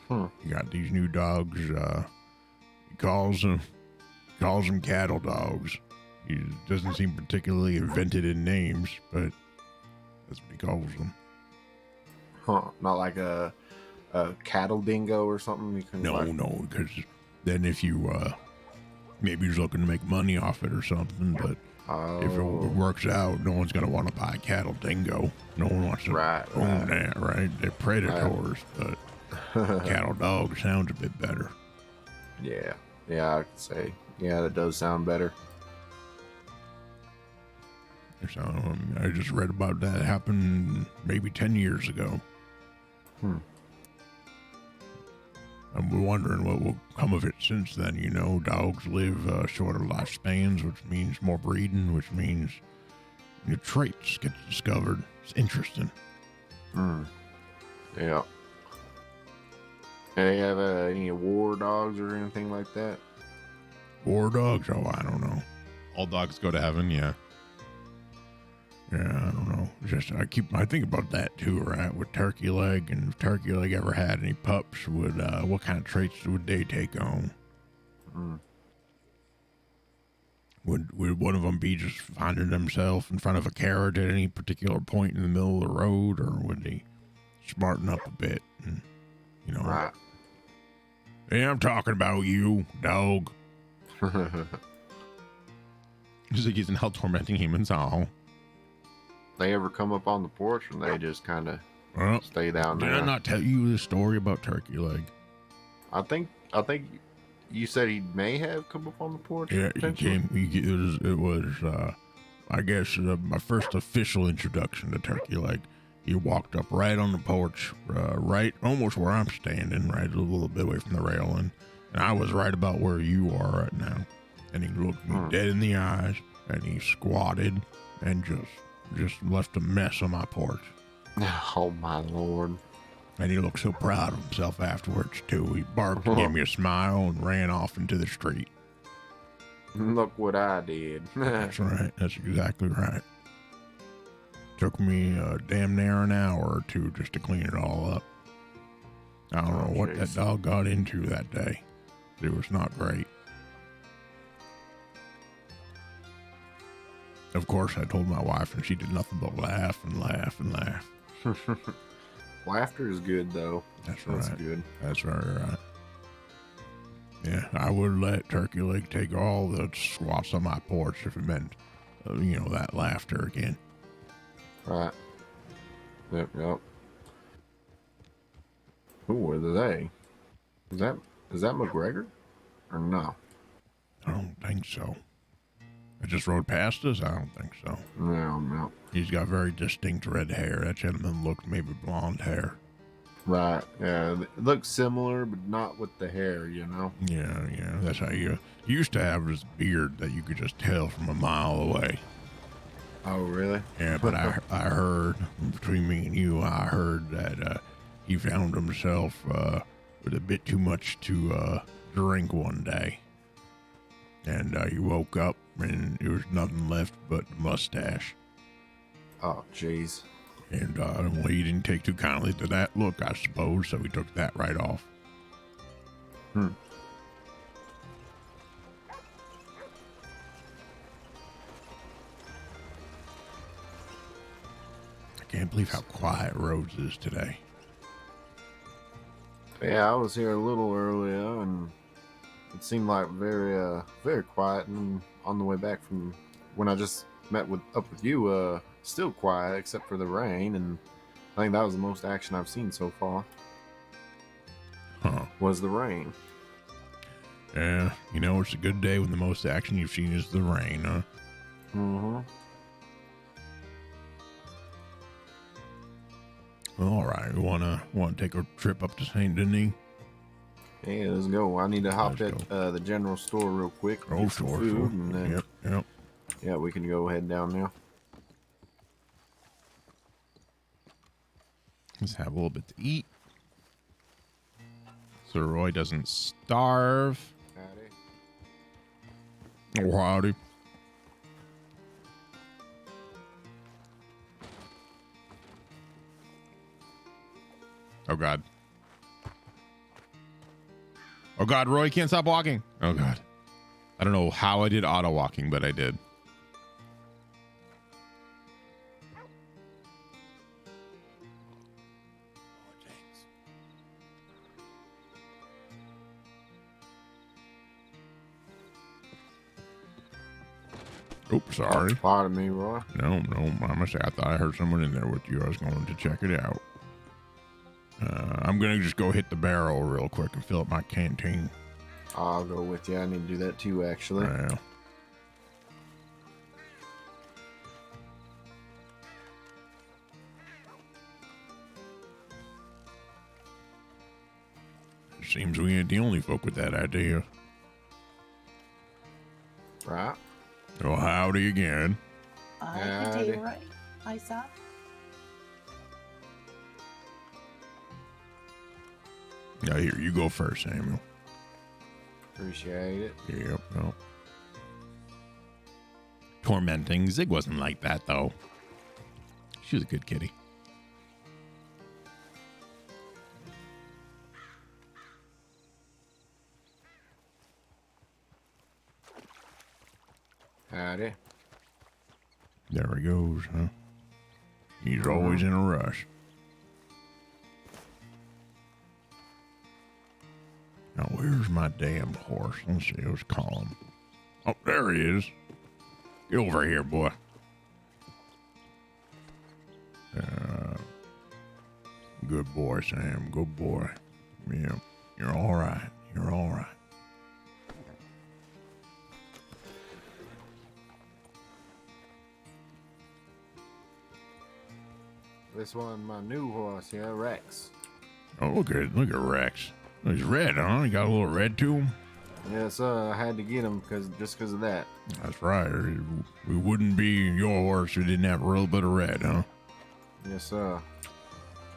He got these new dogs. He calls them cattle dogs. He doesn't seem particularly invented in names, but that's what he calls them. Huh? Not like a cattle dingo or something? No, because then if you maybe he's looking to make money off it or something, but if it works out, no one's going to want to buy a cattle dingo. No one wants to own that, right? They're predators, but cattle dog sounds a bit better. Yeah, I could say. Yeah, that does sound better. So I just read about that. It happened maybe 10 years ago. I I'm wondering what will come of it since then. You know, dogs live shorter lifespans, which means more breeding, which means new traits get discovered. It's interesting. Yeah. They have any war dogs or anything like that? War dogs? Oh, I don't know. All dogs go to heaven, yeah. Yeah, I don't know. I think about that too, right? With Turkey Leg, and if Turkey Leg ever had any pups, what kind of traits would they take on? Would one of them be just finding themselves in front of a carrot at any particular point in the middle of the road, or would they smarten up a bit? And, you know, Right. hey, I'm talking about you, dog. Just like he's in hell tormenting humans. Oh. They ever come up on the porch, and they just kind of Well, stay down did there? I not tell you the story about Turkey Leg? I think you said he may have come up on the porch. Yeah, he potentially? came. It was I guess, my first official introduction to Turkey Leg. He walked up right on the porch, right almost where I'm standing, right a little bit away from the railing, and I was right about where you are right now. And he looked me dead in the eyes, and he squatted and just left a mess on my porch. Oh my lord! And he looked so proud of himself afterwards too. He barked, gave me a smile, and ran off into the street. Look what I did. That's right. That's exactly right. Took me damn near an hour or two just to clean it all up. I don't know what that dog got into that day. It was not great. Of course, I told my wife, and she did nothing but laugh and laugh and laugh. Laughter is good, though. That's right. That's good. That's very right. Yeah, I would let Turkey Leg take all the squats on my porch if it meant, that laughter again. Right. Yep. Who are they? Is that McGregor? Or no? I don't think so. It just rode past us? I don't think so. No. He's got very distinct red hair. That gentleman looked maybe blonde hair. Right. Yeah. It looks similar, but not with the hair, you know? Yeah. That's how you used to have this beard that you could just tell from a mile away. Oh, really? Yeah, but I heard, between me and you, I heard that he found himself with a bit too much to drink one day. And he woke up and there was nothing left but the mustache. Oh, jeez. And well, he didn't take too kindly to that look, I suppose, so he took that right off. I can't believe how quiet Rhodes is today. Yeah, I was here a little earlier, and it seemed like very quiet. And on the way back from when I just met up with you, still quiet except for the rain. And I think that was the most action I've seen so far. Huh. Was the rain? Yeah, it's a good day when the most action you've seen is the rain, huh? Mm-hmm. Well, all right, we wanna take a trip up to Saint Denis? Yeah, let's go. I need to hop Let's at the general store real quick. Oh, get some sure. food, and then Yep. yeah, we can go ahead down there. Let's have a little bit to eat, so Roy doesn't starve. Howdy. Oh, howdy. Oh God. Oh God, Roy can't stop walking. Oh God. I don't know how I did auto walking, but I did. Oops, sorry. Pardon me, Roy. No, I must say, I thought I heard someone in there with you. I was going to check it out. I'm going to just go hit the barrel real quick and fill up my canteen. I'll go with you. I need to do that too, actually. Well, Seems we ain't the only folk with that idea. Right? Well, howdy again. Good Howdy. day, right? Myself. Now here, you go first, Samuel. Appreciate it. Yep. No. Tormenting. Zig wasn't like that, though. She was a good kitty. Howdy. There he goes, huh? He's always in a rush. Now, where's my damn horse? Let's see, let's call him. Oh, there he is. Get over here, boy. Good boy, Sam. Good boy. Yeah, you're all right. You're all right. This one, my new horse, yeah, Rex. Oh, look at Rex. He's red, huh? He got a little red to him. Yes, I had to get him just because of that. That's right. We wouldn't be your horse if we didn't have a little bit of red, huh? Yes, sir.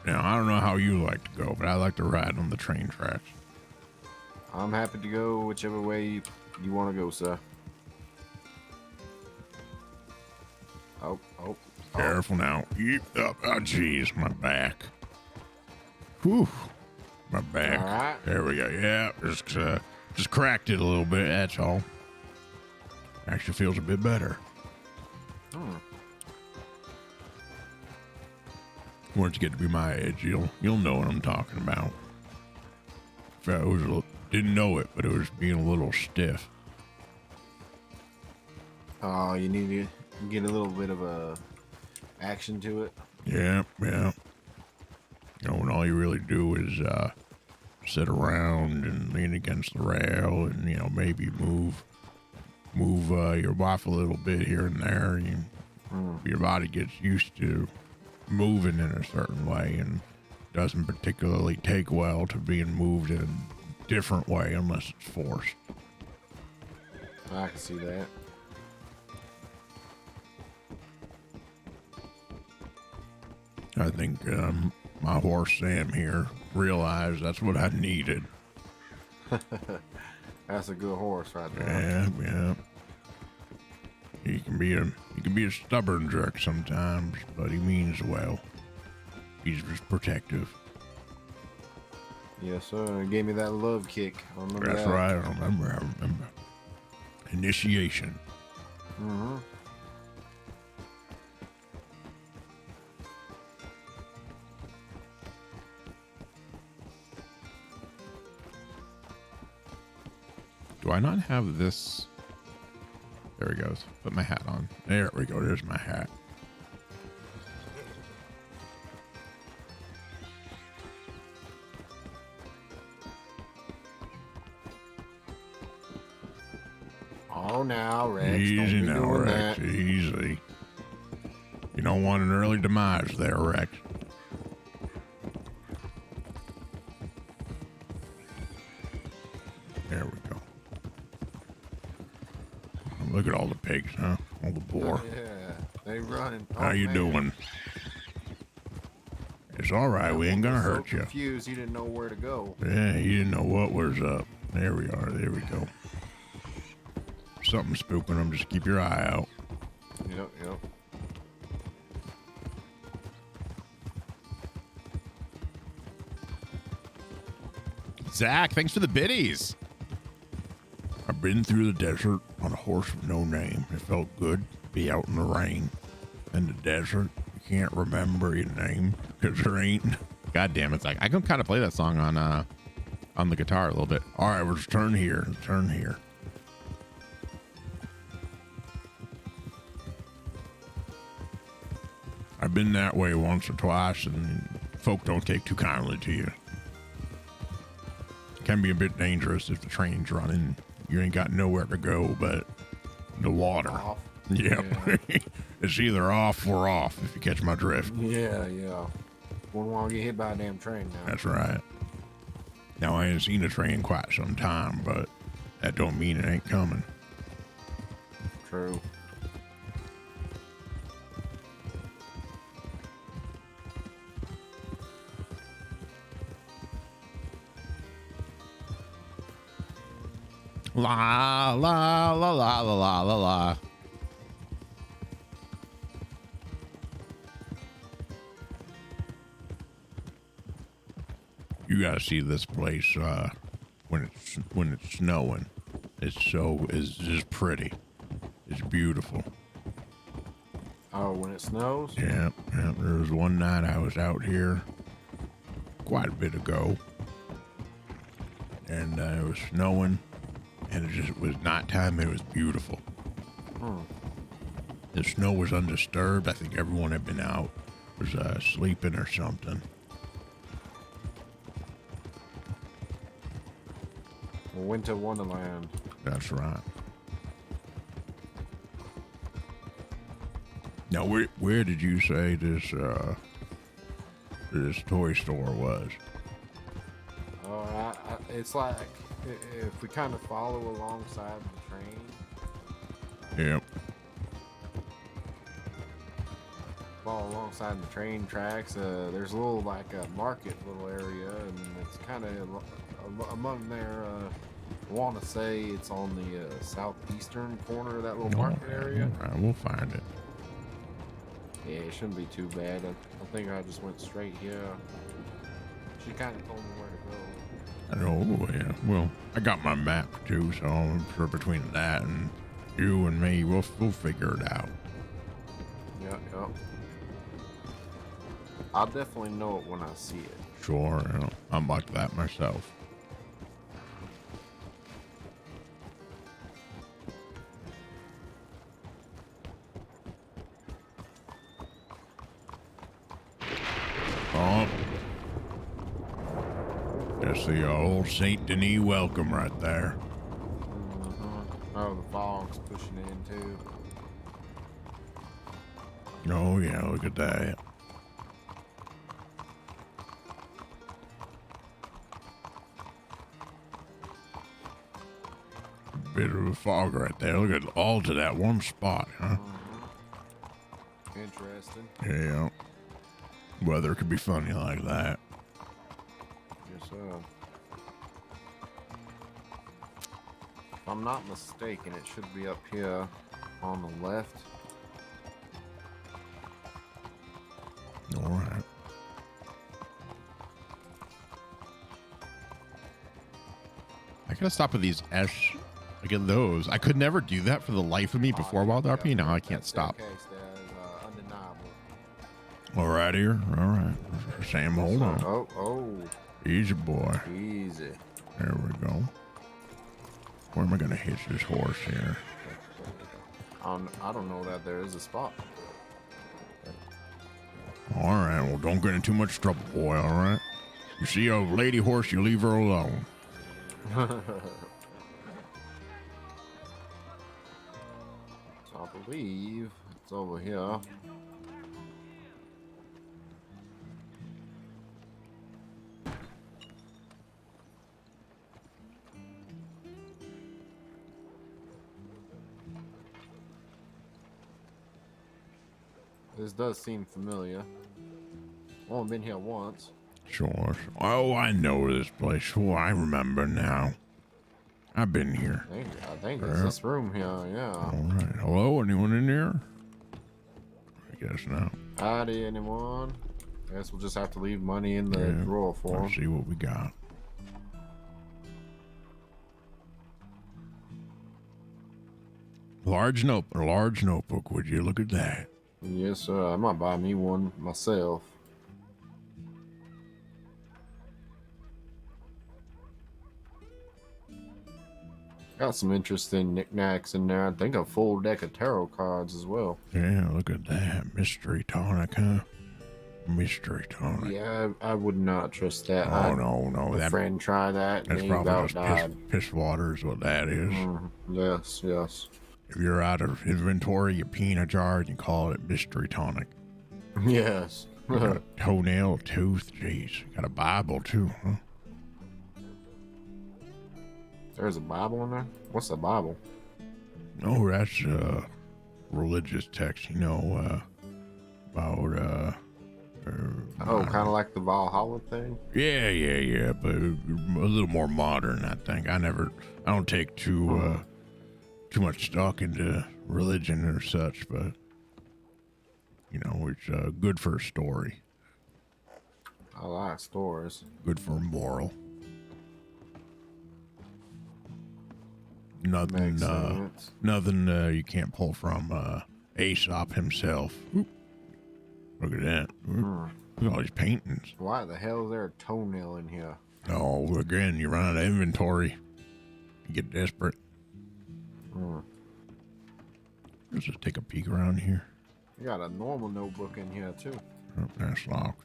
Now, I don't know how you like to go, but I like to ride on the train tracks. I'm happy to go whichever way you want to go, sir. Oh. Careful now. Yep. Oh, jeez, my back. Whew. My back. All right. There we go. Yeah, just cracked it a little bit, that's all. Actually feels a bit better. Once you get to be my age, you'll know what I'm talking about. If I was didn't know it, but it was being a little stiff. Oh, you need to get a little bit of a action to it. Yeah. You know, when all you really do is sit around and lean against the rail and, you know, maybe move your wife a little bit here and there. Your body gets used to moving in a certain way and doesn't particularly take well to being moved in a different way unless it's forced. I can see that. I think my horse Sam here realized that's what I needed. That's a good horse right there. Yeah. He can be a stubborn jerk sometimes, but he means well. He's just protective. Yes, sir. He gave me that love kick. I remember That's that. right. I remember. Initiation. Mm-hmm. Do I not have this? There he goes. Put my hat on. There we go. There's my hat. Oh, now, Rex. Easy don't be now, doing Rex. that. Easy. You don't want an early demise there, Rex. There we go. Look at all the pigs, huh? All the boar. Yeah, they running. How you doing? It's all right. We ain't gonna hurt you. Confused, he didn't know where to go. Yeah, he didn't know what was up. There we are. There we go. Something spooking him. Just keep your eye out. Yep. Zach, thanks for the biddies. I've been through the desert on a horse with no name. It felt good to be out in the rain. In the desert, you can't remember your name because there ain't. God damn it, Zach. I can kind of play that song on the guitar a little bit. All right, let's turn here. Turn here. I've been that way once or twice, and folk don't take too kindly to you. It can be a bit dangerous if the train's running. You ain't got nowhere to go but the water. Off. Yep. Yeah. It's either off or off, if you catch my drift. Yeah. Wouldn't want to get hit by a damn train now. That's right. Now, I ain't seen a train in quite some time, but that don't mean it ain't coming. True. La la la la la la la la. You gotta see this place when it's snowing. It's just pretty. It's beautiful. Oh, when it snows? Yeah. There was one night I was out here quite a bit ago, and it was snowing, and it was nighttime. It was beautiful. The snow was undisturbed. I think everyone had been out, was sleeping or something. Winter Wonderland. That's right. Now, where did you say this toy store was? Oh, it's like if we kind of follow alongside the train. Yep. Follow alongside the train tracks. There's a little like a market little area, and it's kind of among there. I want to say it's on the southeastern corner of that little market area. All right, we'll find it. Yeah, it shouldn't be too bad. I think I just went straight here. She kind of told me where to go. Oh, yeah. Well, I got my map too, so I'm sure between that and you and me, we'll figure it out. Yeah. I'll definitely know it when I see it. Sure, I'm like that myself. Oh, that's the old Saint Denis welcome right there. Oh, the fog's pushing in too. Oh yeah, look at that. Bit of a fog right there. Look at all to that one spot, huh? Interesting. Yeah. Weather could be funny like that. Yes, sir. If I'm not mistaken, it should be up here on the left. All right. I gotta stop with these S. Look at those. I could never do that for the life of me before WildRP. Now I can't stop. Undeniable. All right here. All right. Sam, hold on. Oh. Easy, boy. Easy. There we go. Where am I going to hitch this horse here? I don't know that there is a spot. All right. Well, don't get in too much trouble, boy. All right. You see a lady horse, you leave her alone. So I believe it's over here. This does seem familiar. Only been here once. Sure. Oh, I know this place. Oh, I remember now. I've been here. I think it's this room here, yeah. All right. Hello? Anyone in here? I guess not. Howdy, anyone? Guess we'll just have to leave money in the drawer for Let's him. see what we got. Large notebook. Would you look at that? Yes, sir. I might buy me one myself. Got some interesting knickknacks in there. I think a full deck of tarot cards as well. Yeah, look at that. Mystery tonic, huh? Mystery tonic. Yeah, I would not trust that. Oh, no. My friend tried that and That's he probably about just died. piss water is what that is. Yes. If you're out of inventory, you pee in a jar and you call it mystery tonic. Yes. You got a toenail, tooth, jeez. You got a Bible too, huh? There's a Bible in there? What's a Bible? Oh, that's religious text, about Oh, kind of like the Valhalla thing? yeah, but a little more modern, I think. I don't take too much stock into religion or such, but it's good for a story, I like stories. good for a moral. Makes sense. Nothing you can't pull from Aesop himself. Oop, look at that. Look at all these paintings. Why the hell is there a toenail in here? Oh, again, you run out of inventory. You get desperate. Let's just take a peek around here. You got a normal notebook in here, too. Oh, that's locked.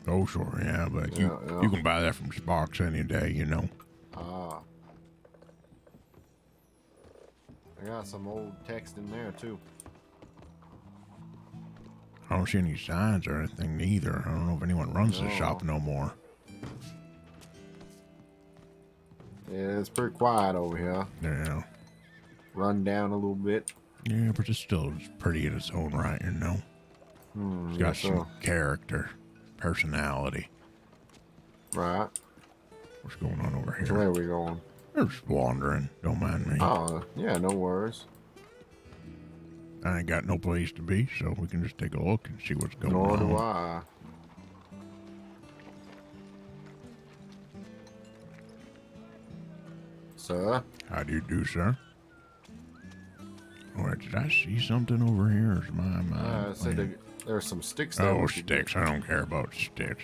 Oh, sure, yeah, but you can buy that from Sparks any day, Ah. I got some old text in there, too. I don't see any signs or anything either. I don't know if anyone runs the shop no more. Yeah, it's pretty quiet over here. Yeah. Run down a little bit. Yeah, but it's still pretty in its own right, It's got some character, personality. Right. What's going on over So here? where are we going? I'm just wandering. Don't mind me. Oh, yeah, no worries. I ain't got no place to be, so we can just take a look and see what's going Nor on. do I. Sir? How do you do, sir? Or did I see something over here? Or is my mind Said playing? there's some sticks there. Oh, we could get. sticks. I don't care about sticks.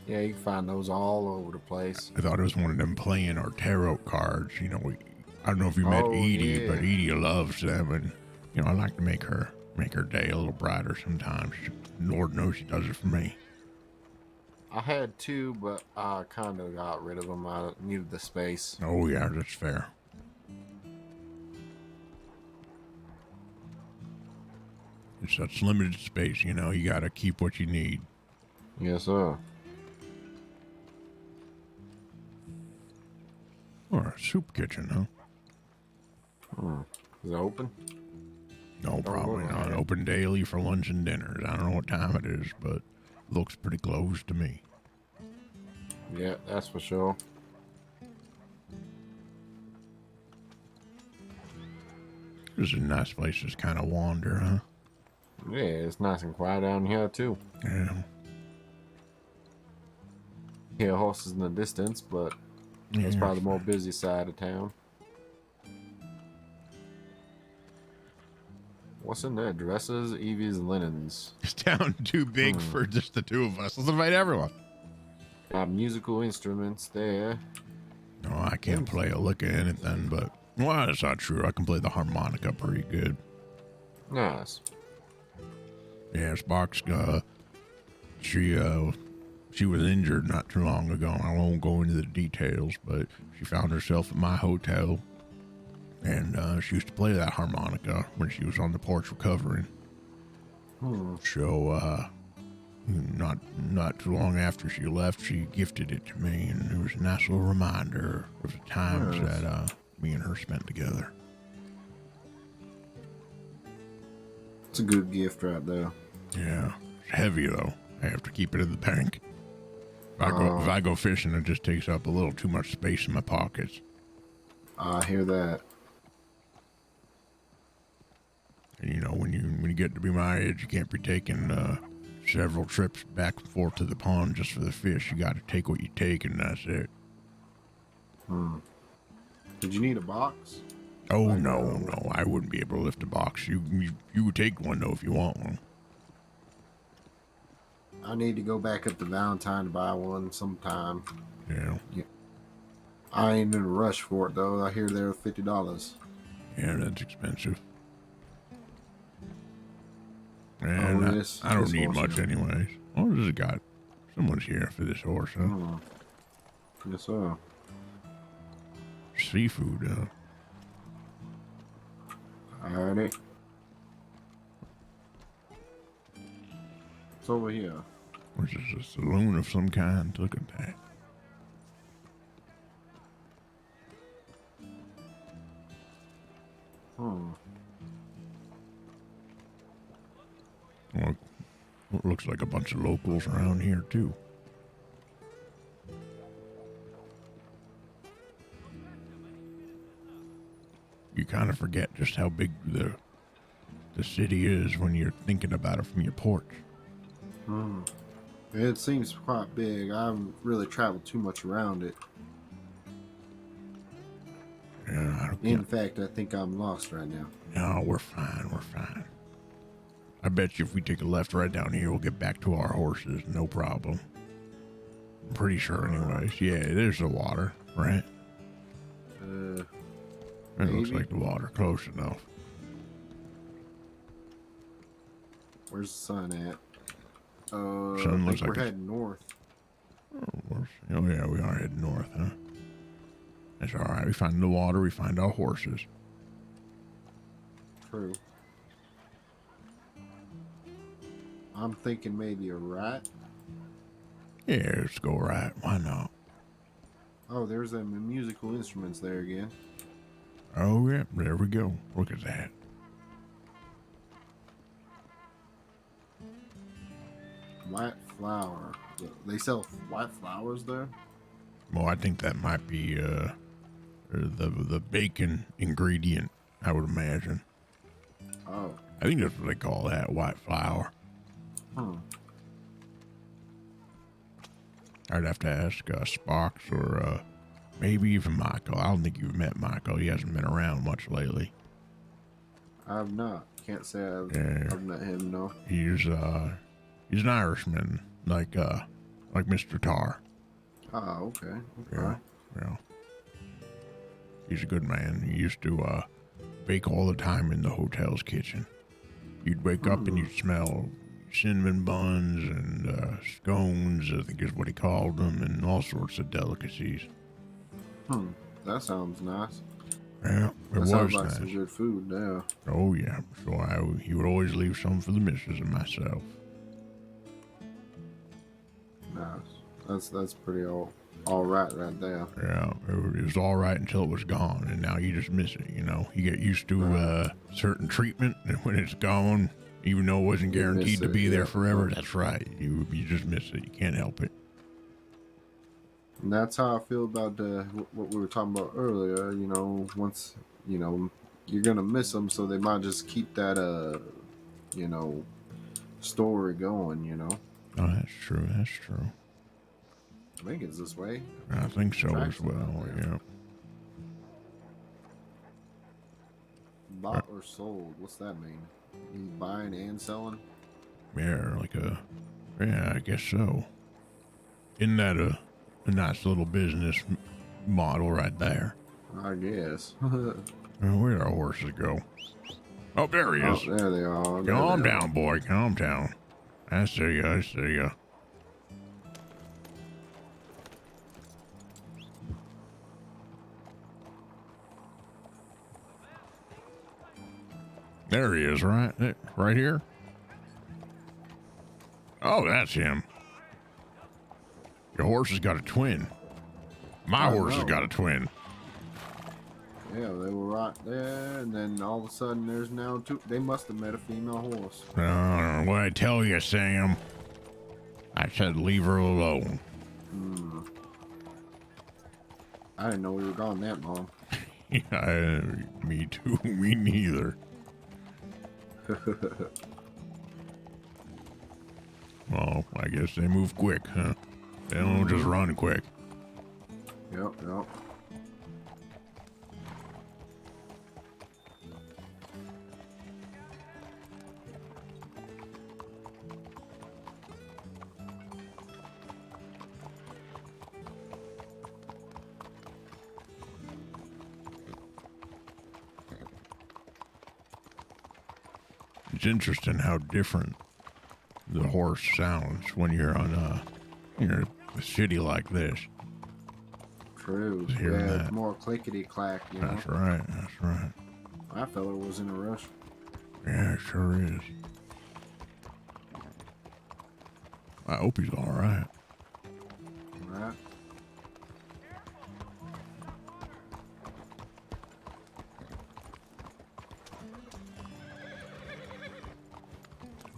Yeah, you can find those all over the place. I thought it was one of them playing our tarot cards. I don't know if you met Edie, but Edie loves them, and I like to make her day a little brighter sometimes. Lord knows she does it for me. I had two, but I kind of got rid of them. I needed the space. Oh yeah, that's fair. It's such limited space, you got to keep what you need. Yes, sir. Or a soup kitchen, huh? Is it open? No, probably not. Open daily for lunch and dinners. I don't know what time it is, but looks pretty close to me. Yeah, that's for sure. This is a nice place to just kind of wander, huh? Yeah, it's nice and quiet down here, too. Yeah. Hear horses in the distance, but it's Yeah. probably the more busy side of town. What's in there? Dresses, Evie's, linens. It's down too big for just the two of us. Let's invite everyone. Got musical instruments there. No, I can't play a lick of anything, but well, that's not true. I can play the harmonica pretty good. Nice. Yeah, Sparks, she was injured not too long ago. I won't go into the details, but she found herself at my hotel, and she used to play that harmonica when she was on the porch recovering. So, not too long after she left, she gifted it to me, and it was a nice little reminder of the times that me and her spent together. It's a good gift right there. Yeah, it's heavy though. I have to keep it in the bank. If I go fishing, it just takes up a little too much space in my pockets. I hear that. And when you get to be my age, you can't be taking several trips back and forth to the pond just for the fish. You got to take what you take, and that's it. Did you need a box? Oh no, I wouldn't be able to lift a box. You would take one though if you want one. I need to go back up to Valentine to buy one sometime. Yeah. I ain't in a rush for it though. I hear they're $50. Yeah, that's expensive. And I don't need much anyways. What does it got? Someone's here for this horse, huh? Yes, sir. Seafood, Alrighty. It's over here. Which is a saloon of some kind. Look at that. looks like a bunch of locals around here too. You kind of forget just how big the city is when you're thinking about it from your porch. Hmm. It seems quite big. I haven't really traveled too much around it. Yeah, I don't In fact, I think I'm lost right now. No, we're fine. We're fine. I bet you if we take a left right down here, we'll get back to our horses. No problem. I'm pretty sure, anyways. Yeah, there's the water, right? It looks Maybe. like the water. Close enough. Where's the sun at? Sun I think looks we're like it's- heading north. Oh, yeah, we are heading north, huh? That's all right. We find the water. We find our horses. True. I'm thinking maybe a right. Yeah, let's go right. Why not? Oh, there's them musical instruments there again. Oh, yeah. There we go. Look at that. White flower. They sell white flowers there? Well, I think that might be the bacon ingredient, I would imagine. Oh. I think that's what they call that, white flour. I'd have to ask Sparks or maybe even Michael. I don't think you've met Michael. He hasn't been around much lately. I've not. Can't say Yeah. I've met him, no. He's an Irishman, like Mr. Tar. Oh, okay. Yeah. He's a good man. He used to bake all the time in the hotel's kitchen. You'd wake up and you'd smell cinnamon buns and scones, I think is what he called them, and all sorts of delicacies. That sounds nice. Yeah, it was sounds like nice. some good food, yeah. Oh yeah, so he would always leave some for the missus and myself. Nice. That's pretty all right there. Yeah, it was all right until it was gone, and now you just miss it. You know, you get used to certain treatment, and when it's gone, even though it wasn't You guaranteed miss to it, be there yeah. forever, that's right. You just miss it. You can't help it. And that's how I feel about what we were talking about earlier. You know, once, you know, you're going to miss them, so they might just keep that, you know, story going, you know. Oh, that's true. That's true. I think it's this way. I think so Tracks as well. are there. Yeah. Bought or sold? What's that mean? You buying and selling? Yeah, yeah, I guess so. Isn't that a nice little business model right there? I guess. Where'd our horses go? Oh, there he is. Oh, there they are. There Calm they are. down, boy. Calm down. I see ya. I see ya. There he is, right? Right here? Oh, that's him. Your horse has got a twin. My horse has got a twin. Yeah, they were right there, and then all of a sudden there's now two. They must have met a female horse. What I tell you, Sam? I said leave her alone. I didn't know we were gone that long. Yeah, me too. Me neither. Well, I guess they move quick, huh? They don't just run quick. Yep. It's interesting how different the horse sounds when you're on a city like this. True. Just hearing Yeah, that. it's more clickety clack, you know. That's right. That's right. That fella was in a rush. Yeah, it sure is. I hope he's all right. Right?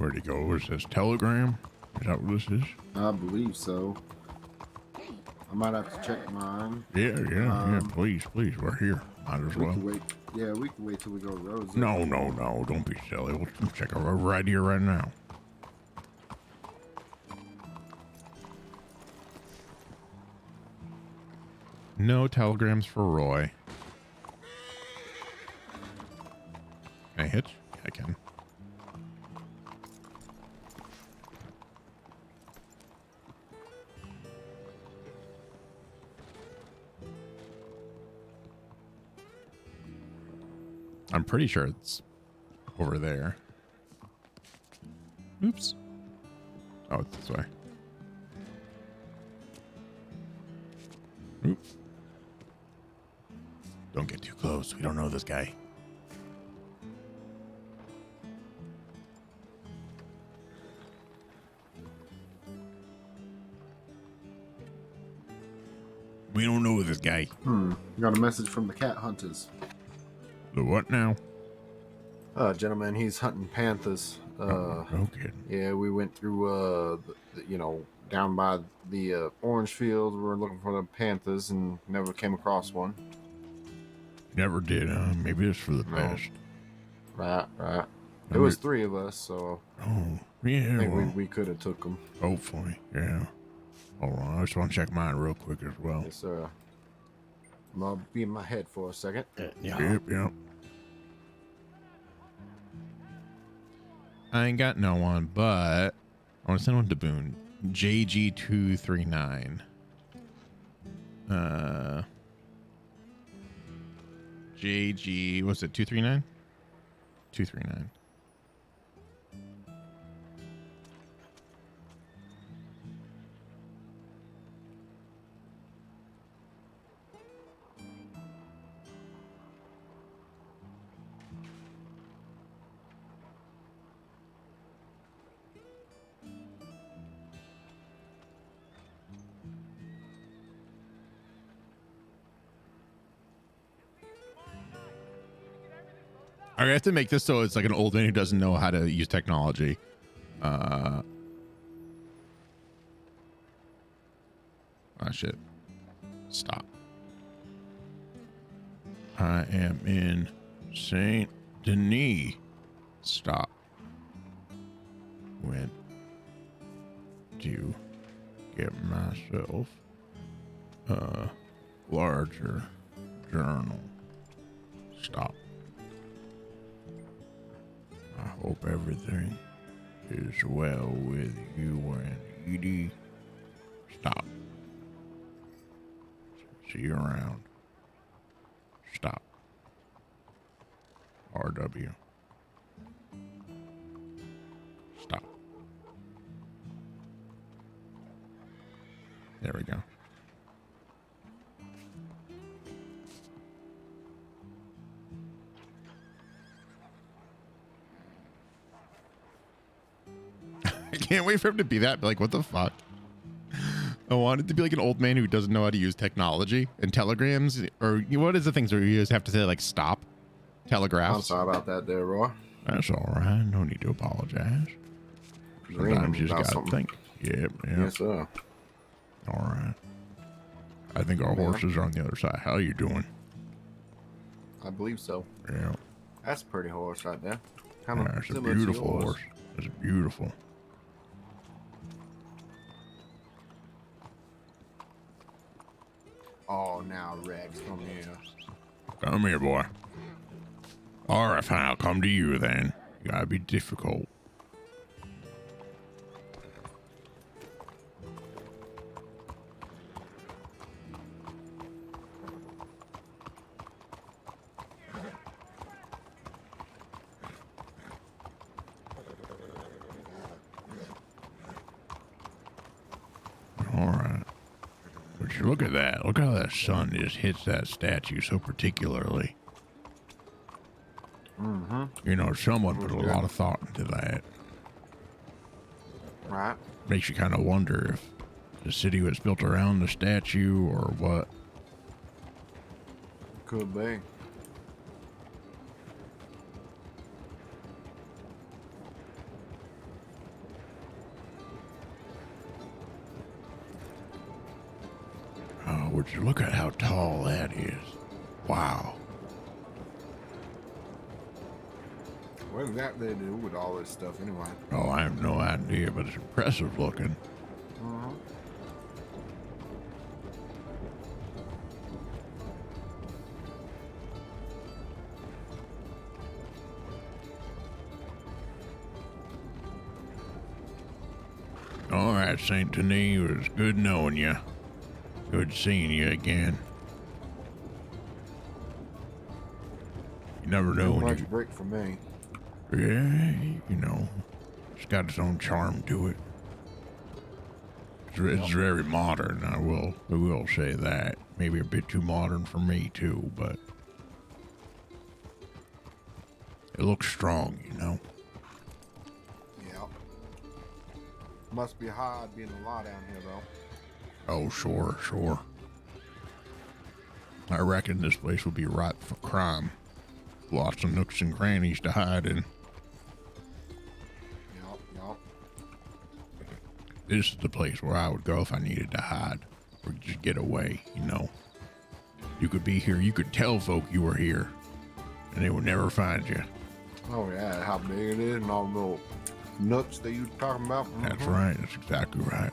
Where'd he go? Is this telegram? Is that what this is? I believe so. I might have to check mine. Yeah. Please. We're here. Might as We well. can wait. Yeah, we can wait till we go to Rose. No. Don't be silly. We'll check our road right here, right now. No telegrams for Roy. Can I hitch? Yeah, I can. I'm pretty sure it's over there. Oops. Oh, it's this way. Oop. Don't get too close. We don't know this guy. We don't know this guy. Got a message from the cat hunters. The what now? Gentlemen, he's hunting panthers. No kidding. Yeah, we went through, down by the orange field. We were looking for the panthers and never came across one. Never did, huh? Maybe it's for the No. best. Right. There was 3 of us, so Oh, yeah. I think Well, we could have took them. hopefully, yeah. Hold on. I just want to check mine real quick as well. Yes, sir. I'm gonna be in my head for a second. Yep. I ain't got no one, but I want to send one to Boone. JG239. JG, what's it, 239? 239. I have to make this so it's like an old man who doesn't know how to use technology. Ah, shit. Stop. I am in Saint Denis. Stop. Went to get myself a larger journal. Stop. I hope everything is well with you and Edie. Stop. See you around. Stop. RW. Stop. There we go. I can't wait for him to be that. Be like, what the fuck? I wanted to be like an old man who doesn't know how to use technology and telegrams. Or what is the things where you just have to say, like, stop? Telegraphs. I'm sorry about that there, Roy. That's all right. No need to apologize. Sometimes you just about gotta something. think. Yep. Yes, sir. All right. I think our Yeah. horses are on the other side. How you doing? I believe so. Yeah. That's a pretty horse right there. Kind of That's a similar to beautiful yours. horse. That's beautiful. Oh, now Rex, come here. Come here, boy. All right, fine. I'll come to you then. You gotta be difficult. All right. But you look at that. Look how that sun just hits that statue so particularly. Mm-hmm. You know, someone put a lot of thought into that. Right. Makes you kind of wonder if the city was built around the statue or what. Could be. would you look at how tall that is? Wow. What exactly they do with all this stuff anyway? Oh, I have no idea, but it's impressive looking. Mm-hmm. All right, St. Denis, it was good knowing you. Good seeing you again. You never know when Much you... break for me. Yeah, you know, it's got its own charm to it. It's very modern, I will say that. Maybe a bit too modern for me, too, but... It looks strong, you know? Yeah. Must be hard being a law down here, though. Oh, sure. I reckon this place will be ripe for crime. Lots of nooks and crannies to hide in. Yup. This is the place where I would go if I needed to hide. Or just get away, you know? You could be here, you could tell folk you were here. And they would never find you. Oh, yeah, how big it is and all the little nooks that you were talking about. That's right, that's exactly right.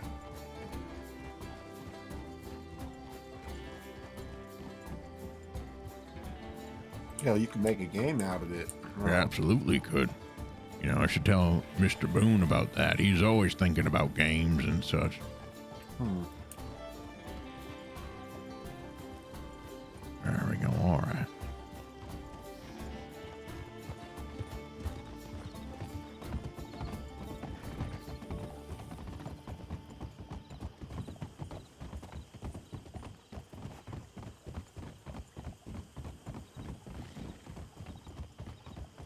Yeah, you can make a game out of it. You absolutely could. You know, I should tell Mr. Boone about that. He's always thinking about games and such. There we go, all right.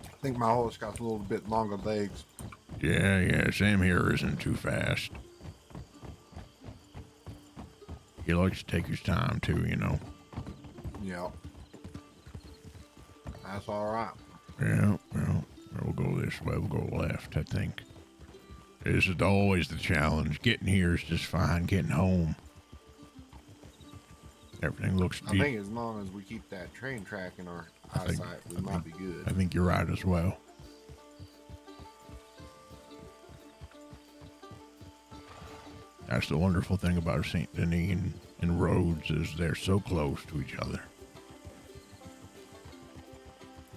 I think my horse got a little bit longer legs. Yeah, Sam here isn't too fast. He likes to take his time too, you know. Yep. That's all right. Yeah, well, we'll go this way, we'll go left, I think. This is always the challenge. Getting here is just fine. Getting home, everything looks I think as long as we keep that train track in our eyesight, we might be good. I think you're right as well. That's the wonderful thing about St. Denis and Rhodes is they're so close to each other.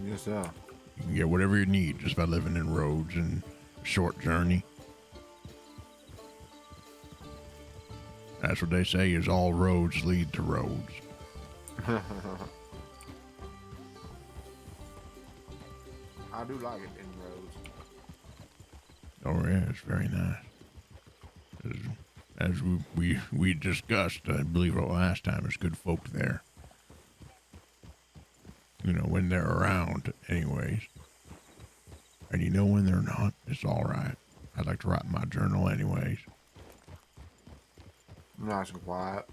Yes, sir. You can get whatever you need just by living in Rhodes and a short journey. That's what they say is all roads lead to Rhodes. I do like it in Rhodes. Oh yeah, it's very nice. As we discussed, I believe last time, there's good folk there. You know, when they're around, anyways. And you know when they're not, it's all right. I like to write in my journal, anyways. Nice and quiet.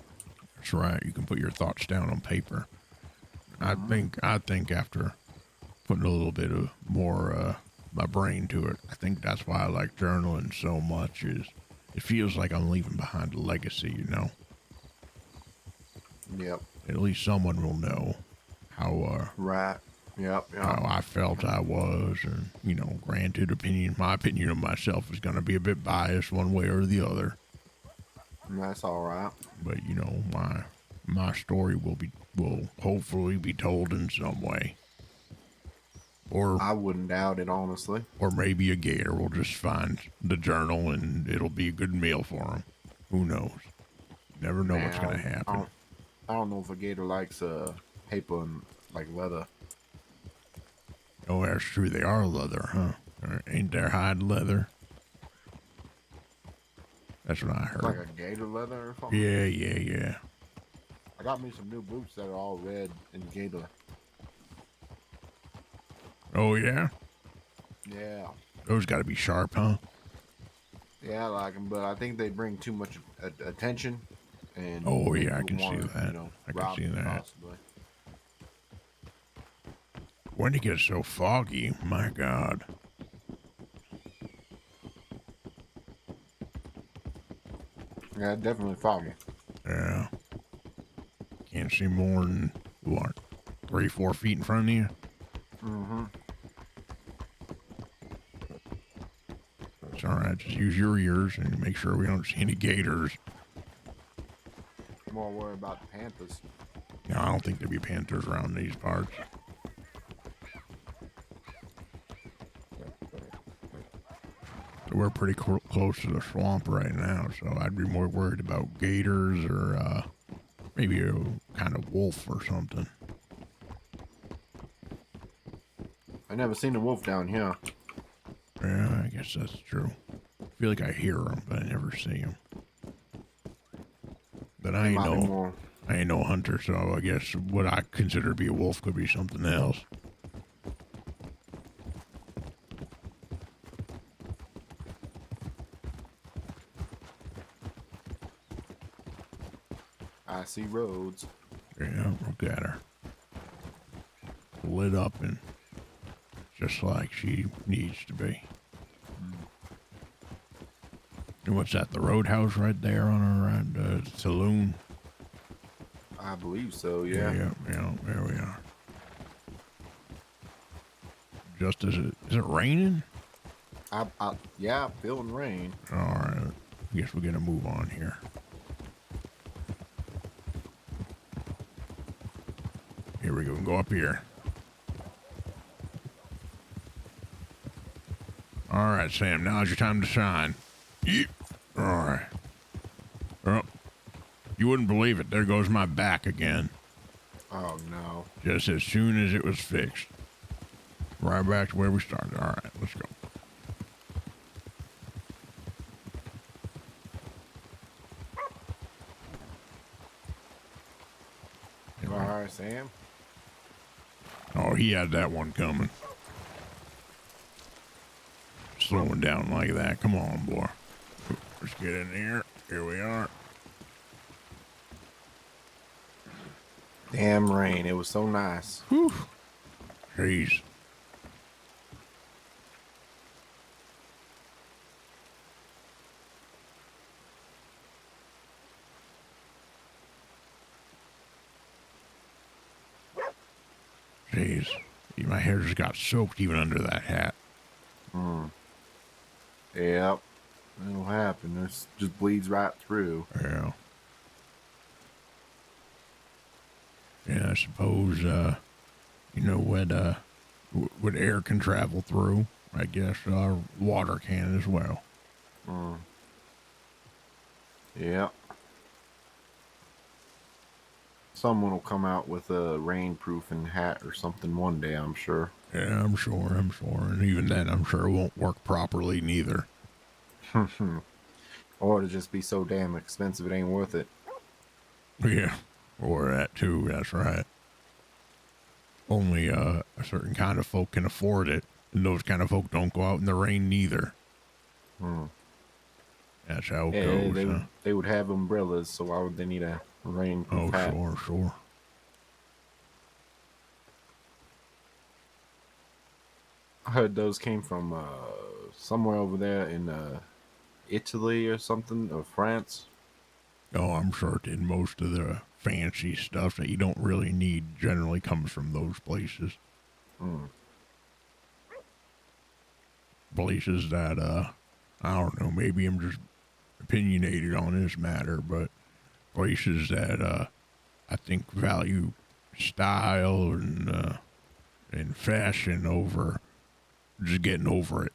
That's right. You can put your thoughts down on paper. I think after putting a little bit of more my brain to it, I think that's why I like journaling so much. Is it feels like I'm leaving behind a legacy, you know. Yep. At least someone will know how Right. Yep. how I felt I was, and you know, granted, my opinion of myself is going to be a bit biased one way or the other. That's all right. But you know, my story will hopefully be told in some way. Or I wouldn't doubt it, honestly. or maybe a gator will just find the journal and it'll be a good meal for him. Who knows? You never know what's going to happen. I don't know if a gator likes paper and like leather. Oh, that's true. They are leather, huh? Or ain't their hide leather? That's what I heard. Like a gator leather or something? Yeah. I got me some new boots that are all red and gator. Oh, yeah? Yeah. Those got to be sharp, huh? Yeah, I like them, but I think they bring too much attention. And Oh, make yeah, I people can see wanna, that. You know, I can rob see them that. possibly. When it gets so foggy, my God. Yeah, definitely foggy. Yeah. can't see more than, what, 3-4 feet in front of you? Mm-hmm. It's all right. Just use your ears and make sure we don't see any gators. More worried about the panthers. No, I don't think there'd be panthers around these parts. We're pretty close to the swamp right now, so I'd be more worried about gators or maybe a kind of wolf or something. I never seen a wolf down here. Yeah, I guess that's true. I feel like I hear them, but I never see them. But I ain't no hunter, so I guess what I consider to be a wolf could be something else. I see roads. Yeah, look at her. Lit up and just like she needs to be. And what's that, the roadhouse right there on our right, saloon? I believe so, yeah. Yeah, there we are. Just as is it raining? Yeah, feeling rain. All right, I guess we're gonna move on here. Here we go, go up here. All right, Sam, now's your time to shine. Yeah. All right. Oh, you wouldn't believe it. There goes my back again. Oh, no. Just as soon as it was fixed. Right back to where we started. All right, let's go. All right, Sam. Oh, he had that one coming. Slowing down like that. Come on, boy. Let's get in here. Here we are. Damn rain. It was so nice. Whew. Jeez. Jeez. My hair just got soaked even under that hat. Yep. It'll happen. It just bleeds right through. Yeah. Yeah, I suppose, you know, what air can travel through, I guess, water can as well. Yep. Someone will come out with a rainproofing hat or something one day, I'm sure. Yeah, I'm sure. And even then, I'm sure it won't work properly neither. Or it'll just be so damn expensive it ain't worth it. Yeah, or that too, that's right. Only a certain kind of folk can afford it, and those kind of folk don't go out in the rain neither. That's how it goes. They would have umbrellas, so why would they need a rainproof hat? Sure. I heard those came from somewhere over there in Italy or something, or France. Oh, I'm sure it did. Most of the fancy stuff that you don't really need generally comes from those places. Places that, I don't know, maybe I'm just opinionated on this matter, but places that, I think value style and fashion over just getting over it.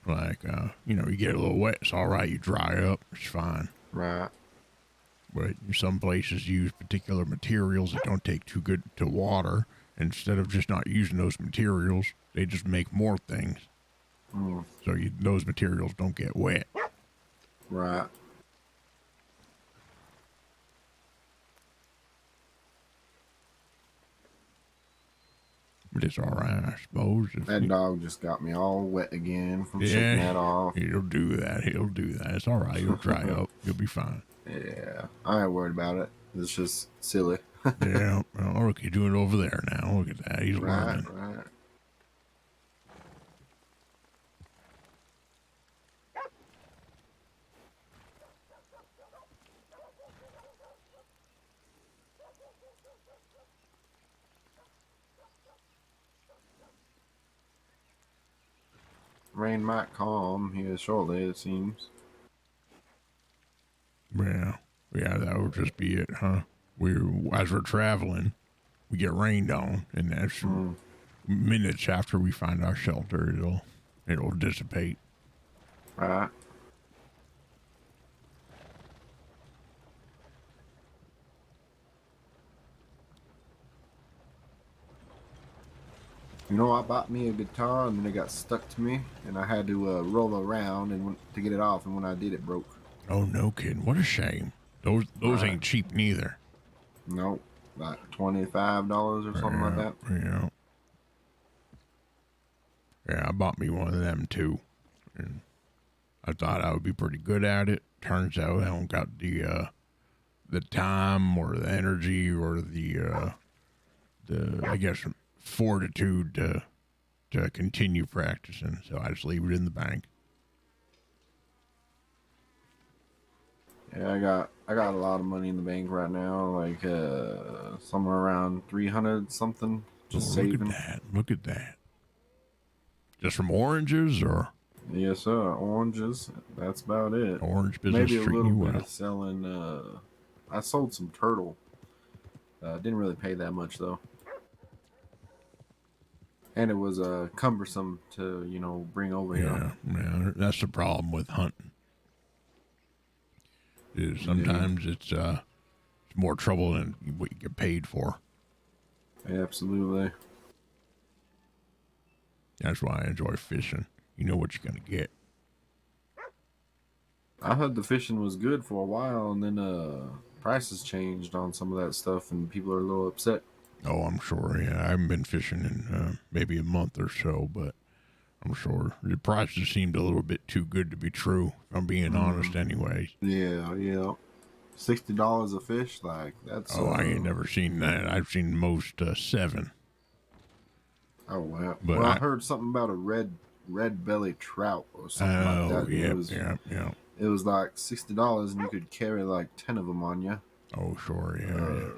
Like, you know, you get a little wet, it's all right. You dry up, it's fine. Right. But some places use particular materials that don't take too good to water. Instead of just not using those materials, they just make more things. So those materials don't get wet. Right. But it's all right, I suppose. That dog just got me all wet again from shaking that off. He'll do that. It's all right. He'll dry up. You'll be fine. Yeah, I ain't worried about it. It's just silly. Yeah. Well, look, he's doing it over there now. Look at that. He's learning. Right. rain might calm here shortly, it seems. Yeah, that would just be it, huh? As we're traveling, we get rained on, and that's minutes after we find our shelter, it'll dissipate. Right. You know, I bought me a guitar and then it got stuck to me, and I had to roll around to get it off. And when I did, it broke. Oh, no kidding! What a shame. Those ain't cheap neither. Nope, like $25 or something like that. Yeah. Yeah, I bought me one of them too, and I thought I would be pretty good at it. Turns out I don't got the time or the energy or the I guess fortitude to continue practicing. So I just leave it in the bank. Yeah, I got a lot of money in the bank right now, like somewhere around 300 something. Just saving. Look at that. Just from oranges, or? Yes, sir. Oranges. That's about it. Orange business Maybe a treating little you bit well. of selling. I sold some turtle. Didn't really pay that much though, and it was cumbersome to bring over here. Yeah, that's the problem with hunting. Is sometimes it's more trouble than what you get paid for. Absolutely. That's why I enjoy fishing. You know what you're gonna get. I heard the fishing was good for a while, and then prices changed on some of that stuff, and people are a little upset. Oh, I'm sure. Yeah, I haven't been fishing in maybe a month or so, but I'm sure the prices seemed a little bit too good to be true. If I'm being honest, anyway. Yeah. $60 a fish, like that's. Oh, I ain't never seen that. I've seen most $7. Oh wow! But I heard something about a red belly trout or something like that. Yeah. It was like $60, and you could carry like 10 of them on you. Oh, sure, yeah.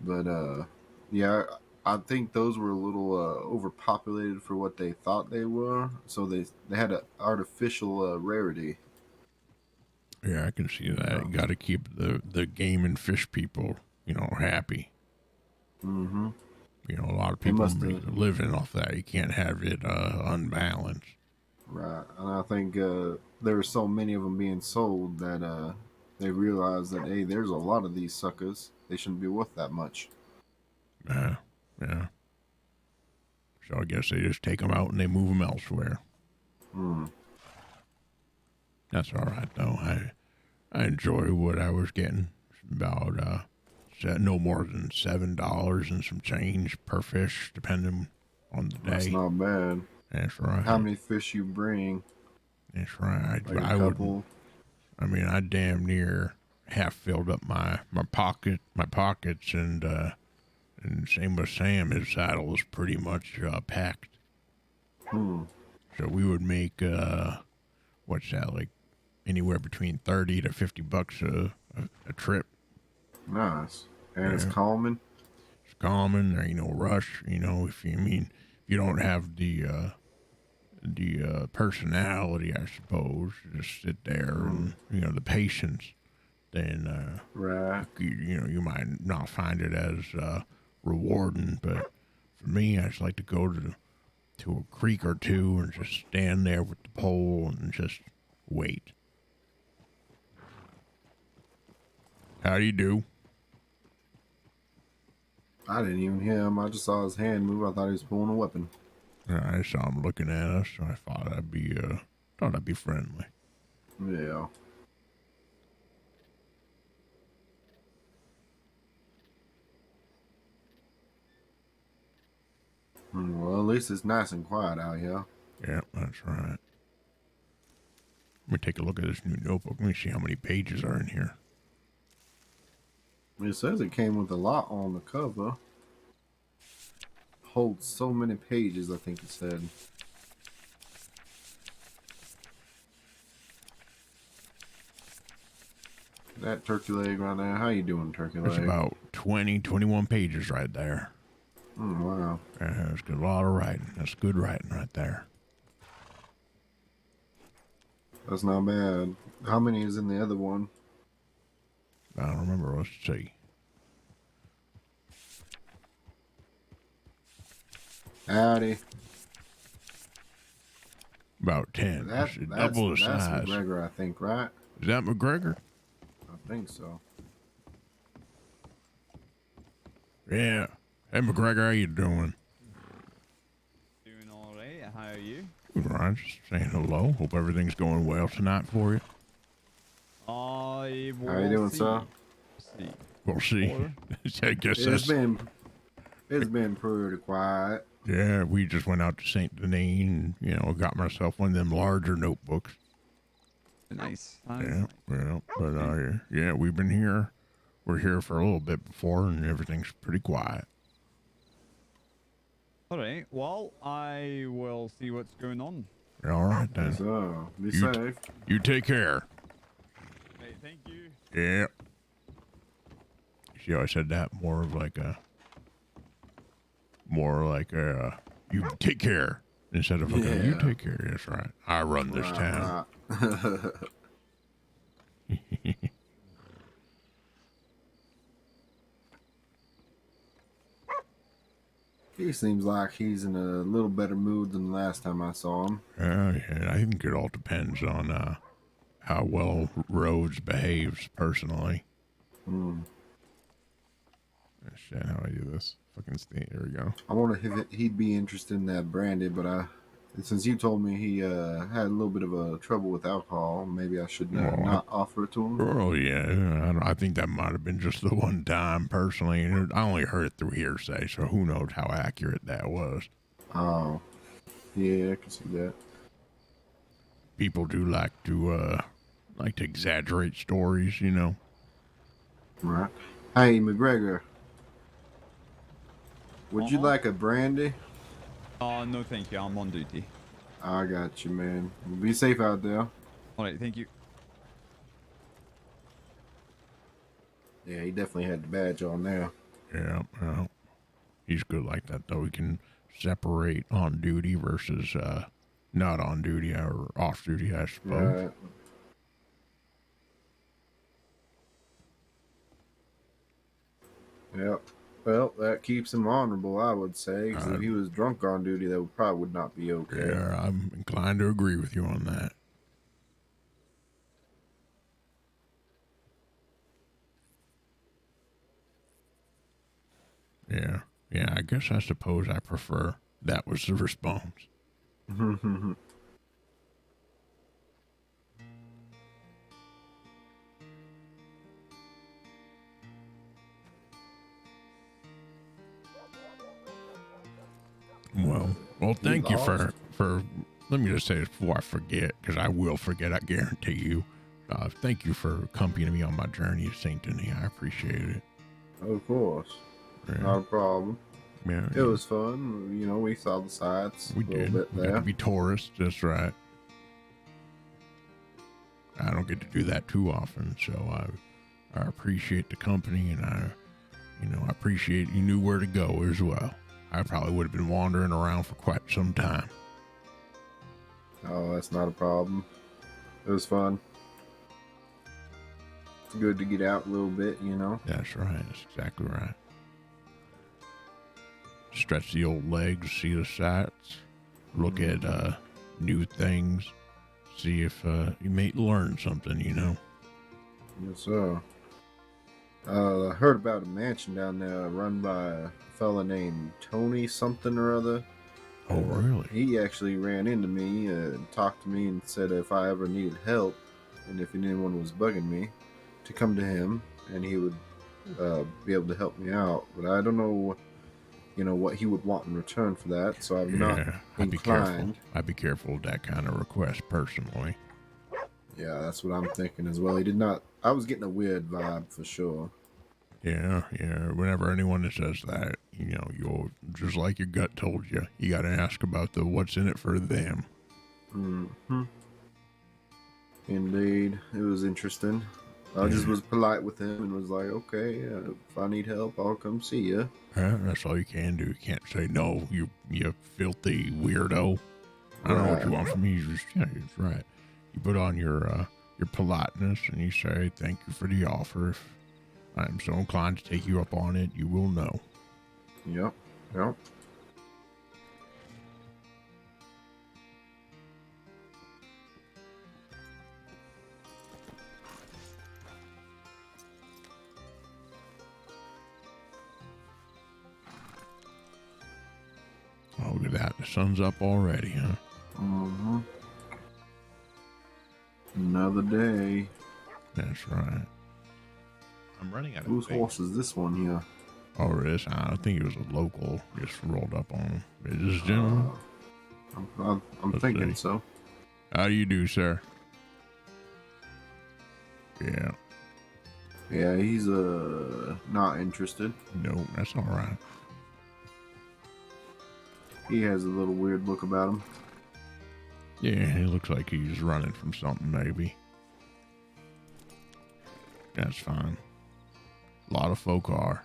But yeah, I think those were a little overpopulated for what they thought they were. So they had an artificial rarity. Yeah, I can see that. You got to keep the game and fish people, happy. Mm-hmm. A lot of people living off that. You can't have it unbalanced. Right, and I think there were so many of them being sold that they realized that, hey, there's a lot of these suckers. They shouldn't be worth that much. Yeah. So I guess they just take them out and they move them elsewhere. That's all right, though. I enjoy what I was getting. It's about no more than $7 and some change per fish, depending on the day. That's not bad. That's right. How many fish you bring? That's right. Like I a couple. I damn near half filled up my pockets, and same with Sam. His saddle was pretty much packed. So we would make what's that, like anywhere between $30 to $50 a trip. Nice. And it's calming. It's calming. There ain't no rush. If you don't have the personality, I suppose, just sit there and the patience, then right. You might not find it as rewarding. But for me, I just like to go to a creek or two and just stand there with the pole and just wait. How do you do? I didn't even hear him. I just saw his hand move. I thought he was pulling a weapon. I saw him looking at us, so I thought I'd be friendly. Yeah. Well, at least it's nice and quiet out here. Yeah, that's right. Let me take a look at this new notebook. Let me see how many pages are in here. It says it came with a lot on the cover. Holds so many pages, I think it said. That turkey leg right there. How you doing, turkey leg? It's about 21 pages right there. Wow. That's a lot of writing. That's good writing right there. That's not bad. How many is in the other one? I don't remember. Let's see. Howdy. About 10. That's Double the size. McGregor, I think, right? Is that McGregor? I think so. Yeah. Hey, McGregor, how you doing? Doing all right. How are you? Good, Ryan. Just saying hello. Hope everything's going well tonight for you. I will How you doing, see. sir? See. We'll see. Or- I guess It's that's... been pretty quiet. Yeah, we just went out to St. Denis and, you know, got myself one of them larger notebooks. Nice. That is Yeah, nice. yeah. But, yeah, we've been here. We're here for a little bit before, and everything's pretty quiet. All right. Well, I will see what's going on. All right, then. So, be You- safe. You take care. Right, thank you. Yeah. See how I said that? More like you take care instead of okay, you Yeah. take care. That's right. I run this town. Right. He seems like he's in a little better mood than the last time I saw him. Yeah, I think it all depends on how well Rhodes behaves personally. Hmm. Shit, how do I do this? Fucking state. There we go. I wonder if he'd be interested in that brandy, but since you told me he had a little bit of a trouble with alcohol, maybe I should not offer it to him. Oh yeah, I think that might have been just the one time personally, and I only heard it through hearsay, so who knows how accurate that was. Oh, yeah, I can see that. People do like to exaggerate stories, you know. Right. Hey, McGregor, would you like a brandy? No, thank you. I'm on duty. I got you, man. Be safe out there. All right, thank you. Yeah, he definitely had the badge on there. Yeah, well, he's good like that though. He can separate on duty versus not on duty or off duty, I suppose. Right. Yep. Well, that keeps him honorable, I would say. 'Cause if he was drunk on duty, that probably would not be okay. Yeah, I'm inclined to agree with you on that. Yeah, I guess I suppose I prefer that was the response. Well, thank you for let me just say this before I forget, because I will forget, I guarantee you. Thank you for accompanying me on my journey to St. Denis. I appreciate it. Of course. Yeah. Not a problem. Yeah, It was fun. You know, we saw the sights we a little did. bit We got there. to be tourists, that's right. I don't get to do that too often, so I appreciate the company, and I appreciate you knew where to go as well. I probably would have been wandering around for quite some time. Oh, that's not a problem. It was fun. It's good to get out a little bit, you know. That's right. That's exactly right. Stretch the old legs, see the sights, look at new things, see if you may learn something, you know. Yes, sir. I heard about a mansion down there run by a fella named Tony something or other. Oh, really? He actually ran into me and talked to me and said if I ever needed help and if anyone was bugging me, to come to him and he would be able to help me out. But I don't know, what he would want in return for that, so I'm not I'd be careful. inclined. I'd be careful with that kind of request personally. Yeah, that's what I'm thinking as well. He did not. I was getting a weird vibe for sure. Yeah. Whenever anyone that says that, you'll just like your gut told you, you got to ask about the what's in it for them. Mm-hmm. Indeed, it was interesting. I just was polite with him and was like, okay, if I need help, I'll come see you. Yeah, that's all you can do. You can't say no, you filthy weirdo. I don't know what you want from me. You just, yeah, it's right. You put on your politeness and you say, "Thank you for the offer. If I am so inclined to take you up on it, you will know." Yep. Yep. Oh, look at that. The sun's up already, huh? Mm-hmm. Another day. That's right. I'm running out of Whose space. horse is this one here? Oh, this, I think it was a local just rolled up on him. Is this gentleman? I'm Let's thinking see. so. How do you do, sir? Yeah. Yeah, he's not interested. No, that's all right. He has a little weird look about him. Yeah, he looks like he's running from something, maybe. That's fine. A lot of folk are.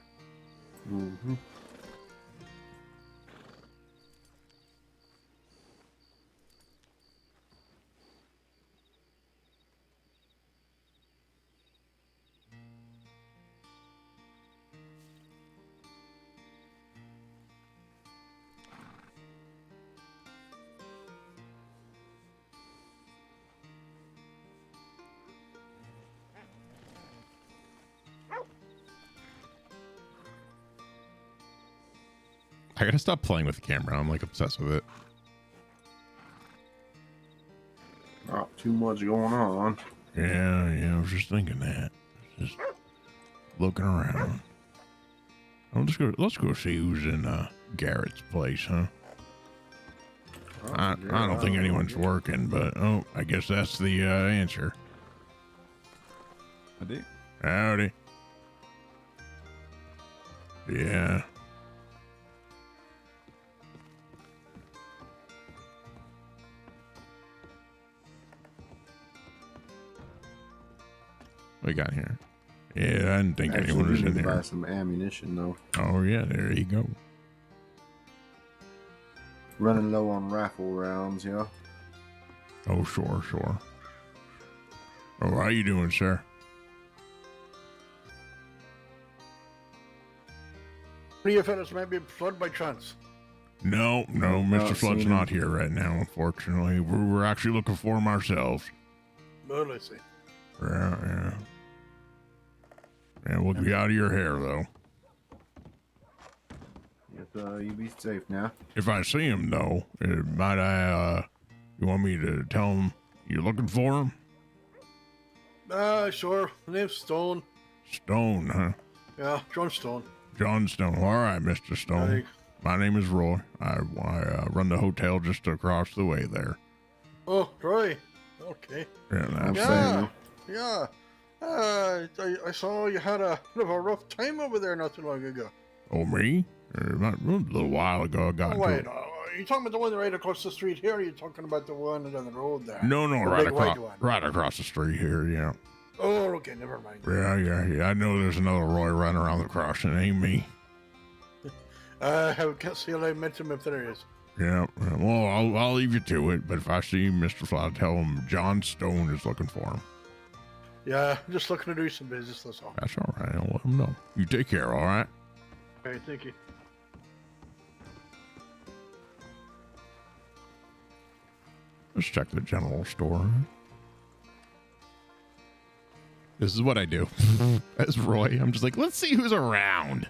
Mm-hmm. I gotta stop playing with the camera. I'm like obsessed with it. Not too much going on. Yeah, I was just thinking that. Just looking around. Oh, let's go see who's in Garrett's place, huh? I don't think anyone's working, but I guess that's the answer. I do. Howdy. Yeah. What we got here? Yeah, I didn't think Actually, anyone we was need in to buy there. some ammunition though. Oh yeah, there you go. Running low on rifle rounds, yeah. Oh sure. Oh, how you doing, sir? One of you fellas might be flood by chance. No, Mr. Not Flood's seen not him. here right now, unfortunately. We're actually looking for him ourselves. Well, I see. Yeah. And we'll be out of your hair, though. Yes, you be safe now. If I see him, though, might I, you want me to tell him you're looking for him? Sure. My name's Stone. Stone, huh? Yeah, John Stone. John Stone. All right, Mr. Stone. Hey. My name is Roy. I run the hotel just across the way there. Oh, Troy. Okay. Yeah, I'm that's saying, Yeah. I saw you had a bit of a rough time over there not too long ago. Oh, me? A little while ago, I got Oh, into wait. it. Are you talking about the one right across the street here, or are you talking about the one down the road there? No, The right big white across, one. right across the street here, yeah. Oh, okay. Never mind. Yeah. I know there's another Roy running around the crossing. It ain't me. I can't see I met him if there is. Yeah. Well, I'll leave you to it. But if I see Mr. Fly, tell him John Stone is looking for him. Yeah, I'm just looking to do some business, that's all. That's all right. I'll let him know. You take care, all right? Okay, thank you. Let's check the general store. This is what I do. As Roy, I'm just like, let's see who's around.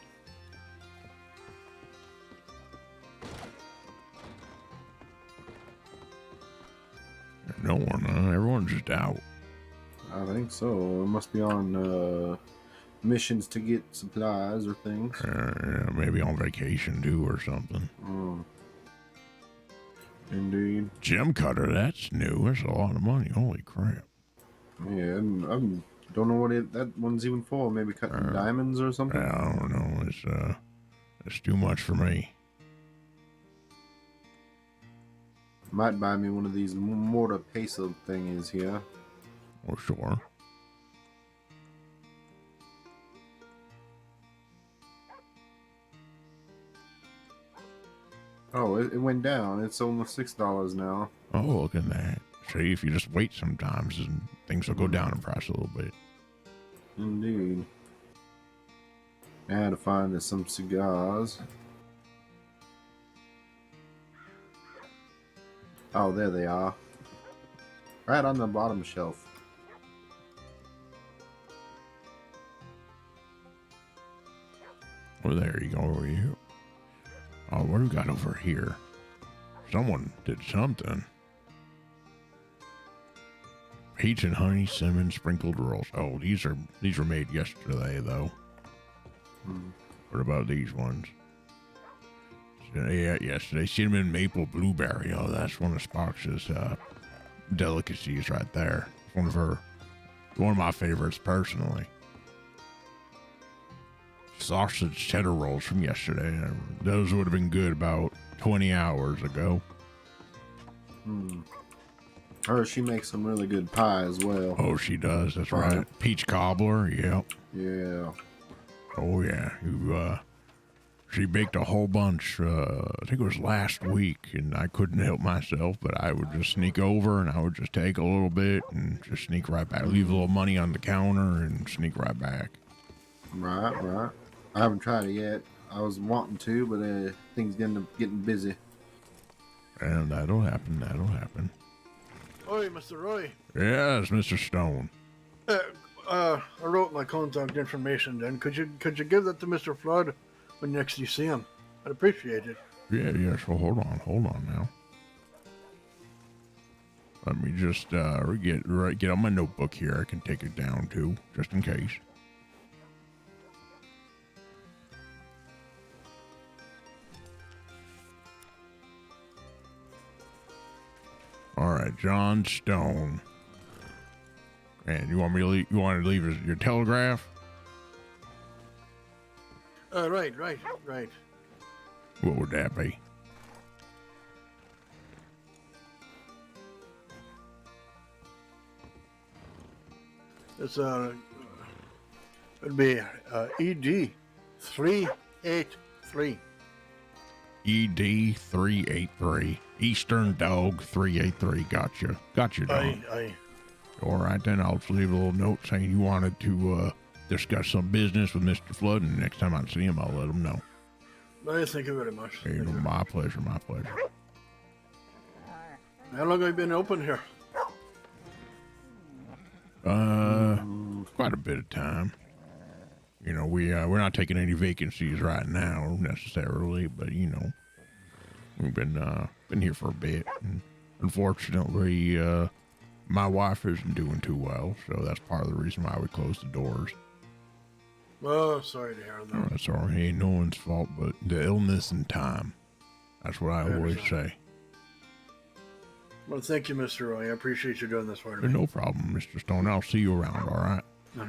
No one, huh? Everyone's just out. I think so. It must be on missions to get supplies or things. Yeah, maybe on vacation too or something. Indeed. Gem cutter, that's new. That's a lot of money. Holy crap. Yeah, I don't know what that one's even for. Maybe cutting diamonds or something. Yeah, I don't know. It's too much for me. Might buy me one of these mortar peso thingies here. Oh, sure. Oh, it went down. It's almost $6 now. Oh, look at that. See, if you just wait sometimes, and things will go down in price a little bit. Indeed. I had to find some cigars. Oh, there they are. Right on the bottom shelf. Well, there you go. Over here. Oh, what do we got over here? Someone did something. Peach and honey, cinnamon, sprinkled rolls. Oh, these were made yesterday, though. What about these ones? Yeah, yesterday. Cinnamon, maple, blueberry. Oh, that's one of Sparks' delicacies right there. One of my favorites personally. Sausage cheddar rolls from yesterday. Those would have been good about 20 hours ago. Or she makes some really good pie as well. Oh, she does. That's right. Peach cobbler. Yep. Yeah. Oh, yeah. She baked a whole bunch. I think it was last week, and I couldn't help myself, but I would just sneak over and I would just take a little bit and just sneak right back. Leave a little money on the counter and sneak right back. Right. I haven't tried it yet. I was wanting to, but things getting busy. And that'll happen. Oi, Mr. Roy. Yes, Mr. Stone. I wrote my contact information then. Could you give that to Mr. Flood when next you see him? I'd appreciate it. Yeah, so hold on now. Let me just get on my notebook here. I can take it down too, just in case. All right, John Stone. And you want me to leave your telegraph? Right. What would that be? It's it'd be ED 383. ED 383. Eastern Dog 383. Gotcha, John. Aye. All right, then I'll just leave a little note saying you wanted to discuss some business with Mr. Flood, and next time I see him, I'll let him know. Thank you very much. Hey, my pleasure. How long have you been open here? Quite a bit of time. You know, we're not taking any vacancies right now necessarily, but you know, we've been here for a bit, and unfortunately, my wife isn't doing too well, so that's part of the reason why we closed the doors. Oh, sorry to hear that. That's all right. Ain't no one's fault, but the illness and time. That's what I always say. Well, thank you, Mr. Roy. I appreciate you doing this for me. No problem, Mr. Stone. I'll see you around, all right?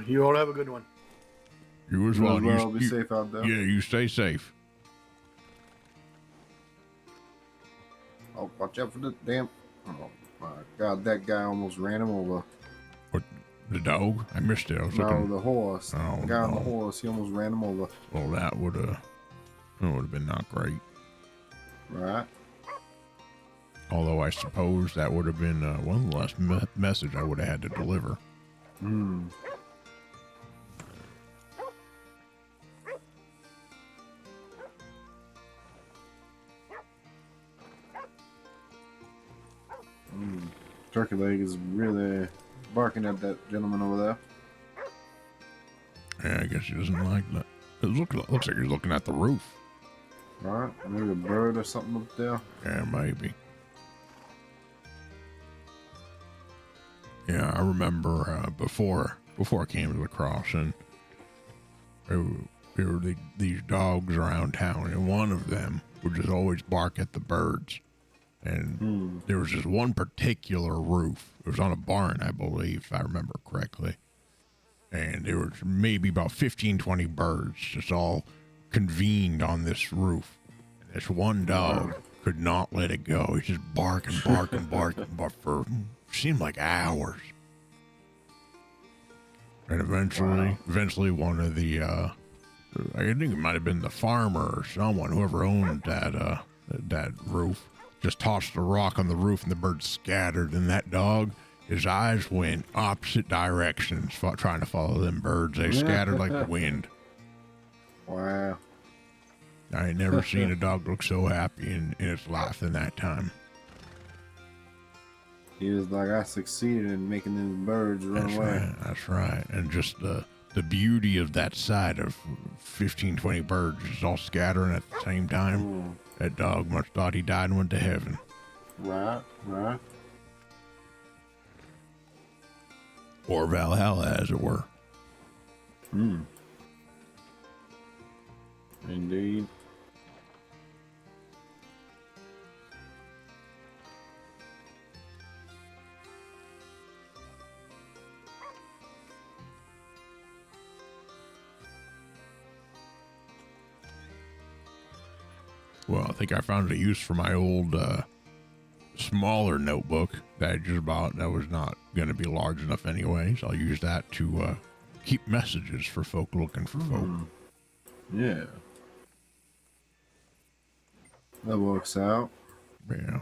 You all have a good one. You as well. Be safe out there. Yeah, you stay safe. Oh, watch out for the damn... Oh, my God. That guy almost ran him over. What? The dog? I missed it. I was No, looking. the horse. Oh, the guy on no. the horse. He almost ran him over. Well, that would have been not great. Right. Although I suppose that would have been one of the last message I would have had to deliver. Turkey leg is really barking at that gentleman over there. Yeah, I guess he doesn't like that. It looks like he's looking at the roof. Right. Maybe a bird or something up there. Yeah, maybe. Yeah, I remember before I came to the crossing, there were these dogs around town, and one of them would just always bark at the birds. And there was this one particular roof. It was on a barn, I believe, if I remember correctly. And there was maybe about 15, 20 birds just all convened on this roof. And this one dog could not let it go. He just barking for seemed like hours. And eventually one of the, I think it might have been the farmer or someone, whoever owned that roof, just tossed a rock on the roof and the bird scattered. And that dog, his eyes went opposite directions, trying to follow them birds. They scattered like the wind. Wow. I ain't never seen a dog look so happy in its life than that time. He was like, I succeeded in making those birds run away. Right, that's right. And just the beauty of that sight of 15, 20 birds just all scattering at the same time. That dog must thought he died and went to heaven. Right. Or Valhalla, as it were. Indeed. Well, I think I found a use for my old smaller notebook that I just bought that was not going to be large enough anyway. So I'll use that to keep messages for folk looking for folk. Yeah. That works out. Yeah.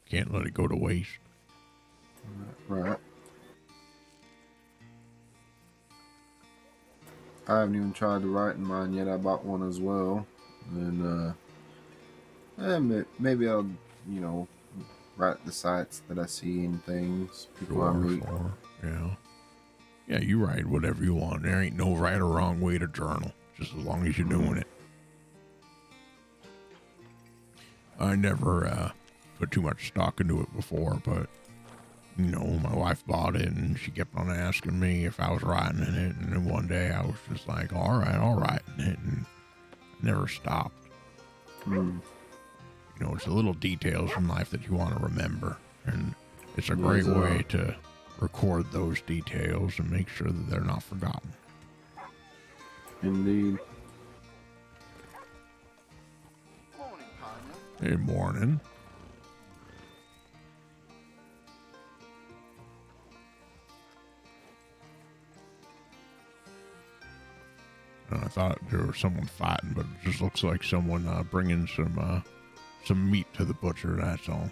Can't let it go to waste. Right. I haven't even tried to write in mine yet. I bought one as well. And maybe I'll, write the sites that I see and things. People I meet. Yeah. Yeah, you write whatever you want. There ain't no right or wrong way to journal, just as long as you're doing it. I never put too much stock into it before, but, my wife bought it and she kept on asking me if I was writing in it. And then one day I was just like, all right, I'll write in it. And never stopped. It's the little details in life that you want to remember. And it's a great way to record those details and make sure that they're not forgotten. Indeed. Hey, morning. I thought there was someone fighting, but it just looks like someone bringing some meat to the butcher, that's all.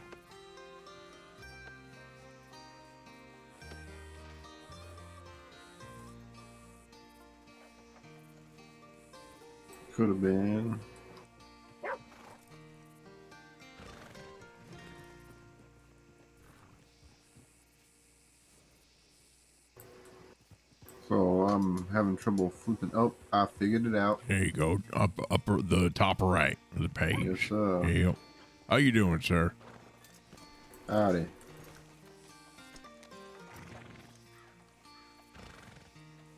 Could have been. So I'm having trouble flipping. Oh, I figured it out. There you go. Upper the top right of the page. Yes, sir. Yep. How you doing, sir? Howdy.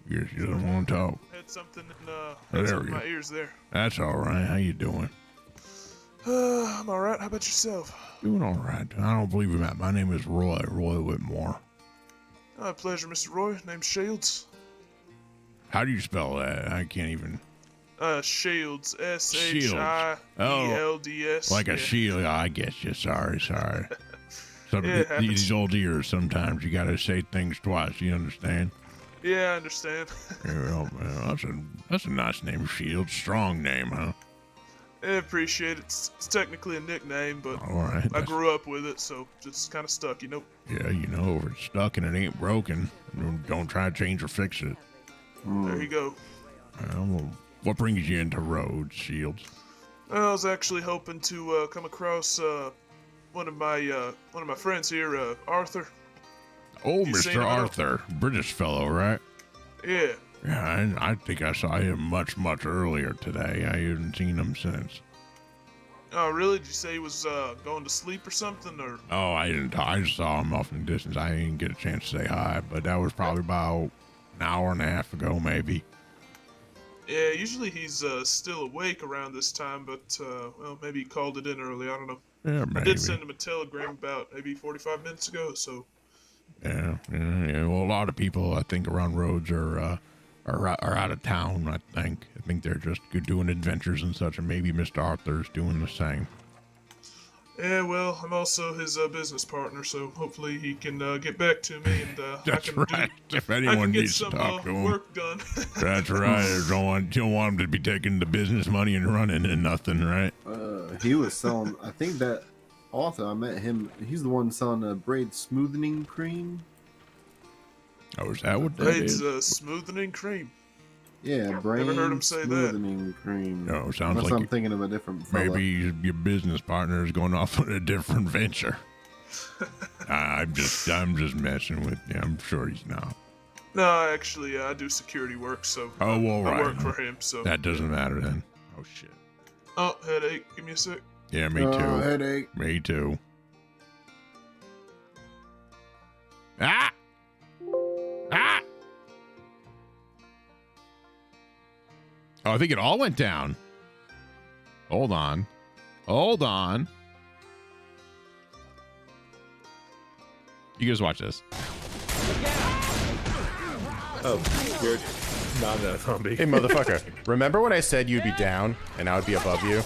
You don't want to talk. Had something in my ears there. That's all right. How you doing? I'm all right. How about yourself? Doing all right. I don't believe you, Matt. My name is Roy Whitmore. Pleasure, Mr. Roy. Name's Shields. How do you spell that? I can't even. Shields. S-H-I-E-L-D-S. Like a shield. I get you. Sorry. These old ears, sometimes you got to say things twice. You understand? Yeah, I understand. Well, that's a nice name, Shields. Strong name, huh? I appreciate it. It's technically a nickname, but all right, I grew up with it, so just kind of stuck, Yeah, if it's stuck and it ain't broken, don't try to change or fix it. There you go. Well, what brings you into roads, Shields? I was actually hoping to come across one of my friends here, Arthur. Oh, Mr. Arthur, British fellow, right? Yeah. Yeah, I think I saw him much earlier today. I haven't seen him since. Oh, really? Did you say he was going to sleep or something, or? Oh, I didn't. I just saw him off in the distance. I didn't get a chance to say hi, but that was probably about an hour and a half ago, maybe. Yeah, usually he's still awake around this time, but maybe he called it in early. I don't know. Yeah, maybe. I did send him a telegram about maybe 45 minutes ago, so. Yeah. Well, a lot of people, I think, around roads are out of town. I think they're just doing adventures and such, and maybe Mr. Arthur's doing the same. Yeah, well, I'm also his business partner, so hopefully he can get back to me, and That's I can right. If I anyone can get needs to some talk to him, work done. that's right. You don't want him to be taking the business money and running and nothing, right? He was selling. I think that author I met him. He's the one selling the braid smoothing cream. Oh, is that what that Braid's is? smoothing cream. Yeah, braid Never heard him say that. smoothing cream. No, sounds Unless like I'm thinking of a different fella. maybe your business partner is going off on a different venture. I'm just messing with you. I'm sure he's not. No, actually, I do security work, so Oh, well, I right. work for him. So That doesn't matter then. Oh shit. Oh, headache. Give me a sec. Yeah, me too. Headache. Me too. Ah! Ah! Oh, I think it all went down. Hold on. Hold on. You guys watch this. Oh, you're not a zombie. Hey, motherfucker. Remember when I said you'd be down and I would be above you?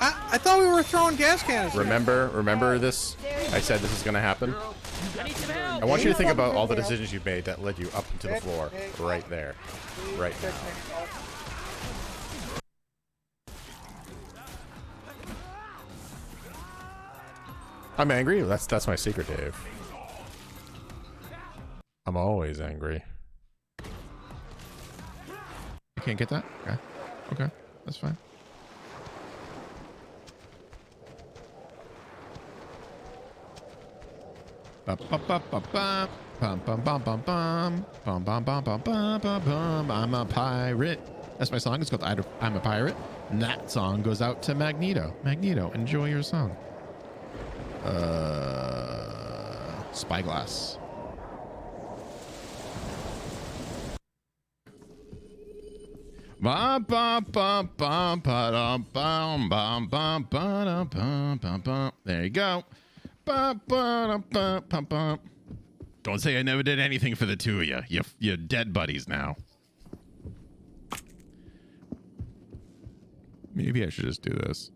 I thought we were throwing gas cannons. Remember this? I said this is going to happen. I want you to think about all the decisions you've made that led you up into the floor. Right there. Right now. I'm angry? That's my secret, Dave. I'm always angry. You can't get that? Okay. Okay. That's fine. I'm a pirate. That's my song. It's called I'm a Pirate. And that song goes out to Magneto. Magneto, enjoy your song. Spyglass. There you go. Don't say I never did anything for the two of you. You're dead buddies now. Maybe I should just do this.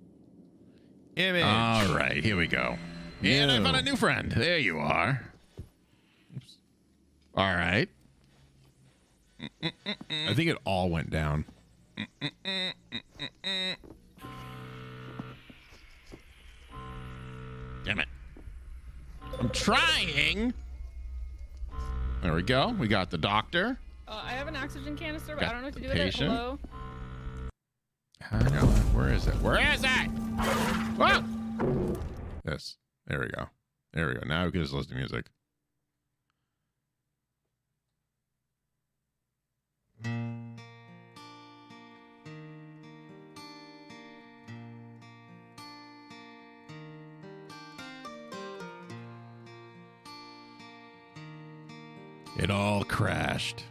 Image. All right, here we go. And I found a new friend. There you are. Oops. All right. I think it all went down. Damn it. I'm trying. There we go. We got the doctor. I have an oxygen canister, but Got I don't know what to the do with it. patient. Hello? Hang on. Where is it? Where is it? Whoa! Yes. There we go. There we go. Now we can just listen to music. It all crashed.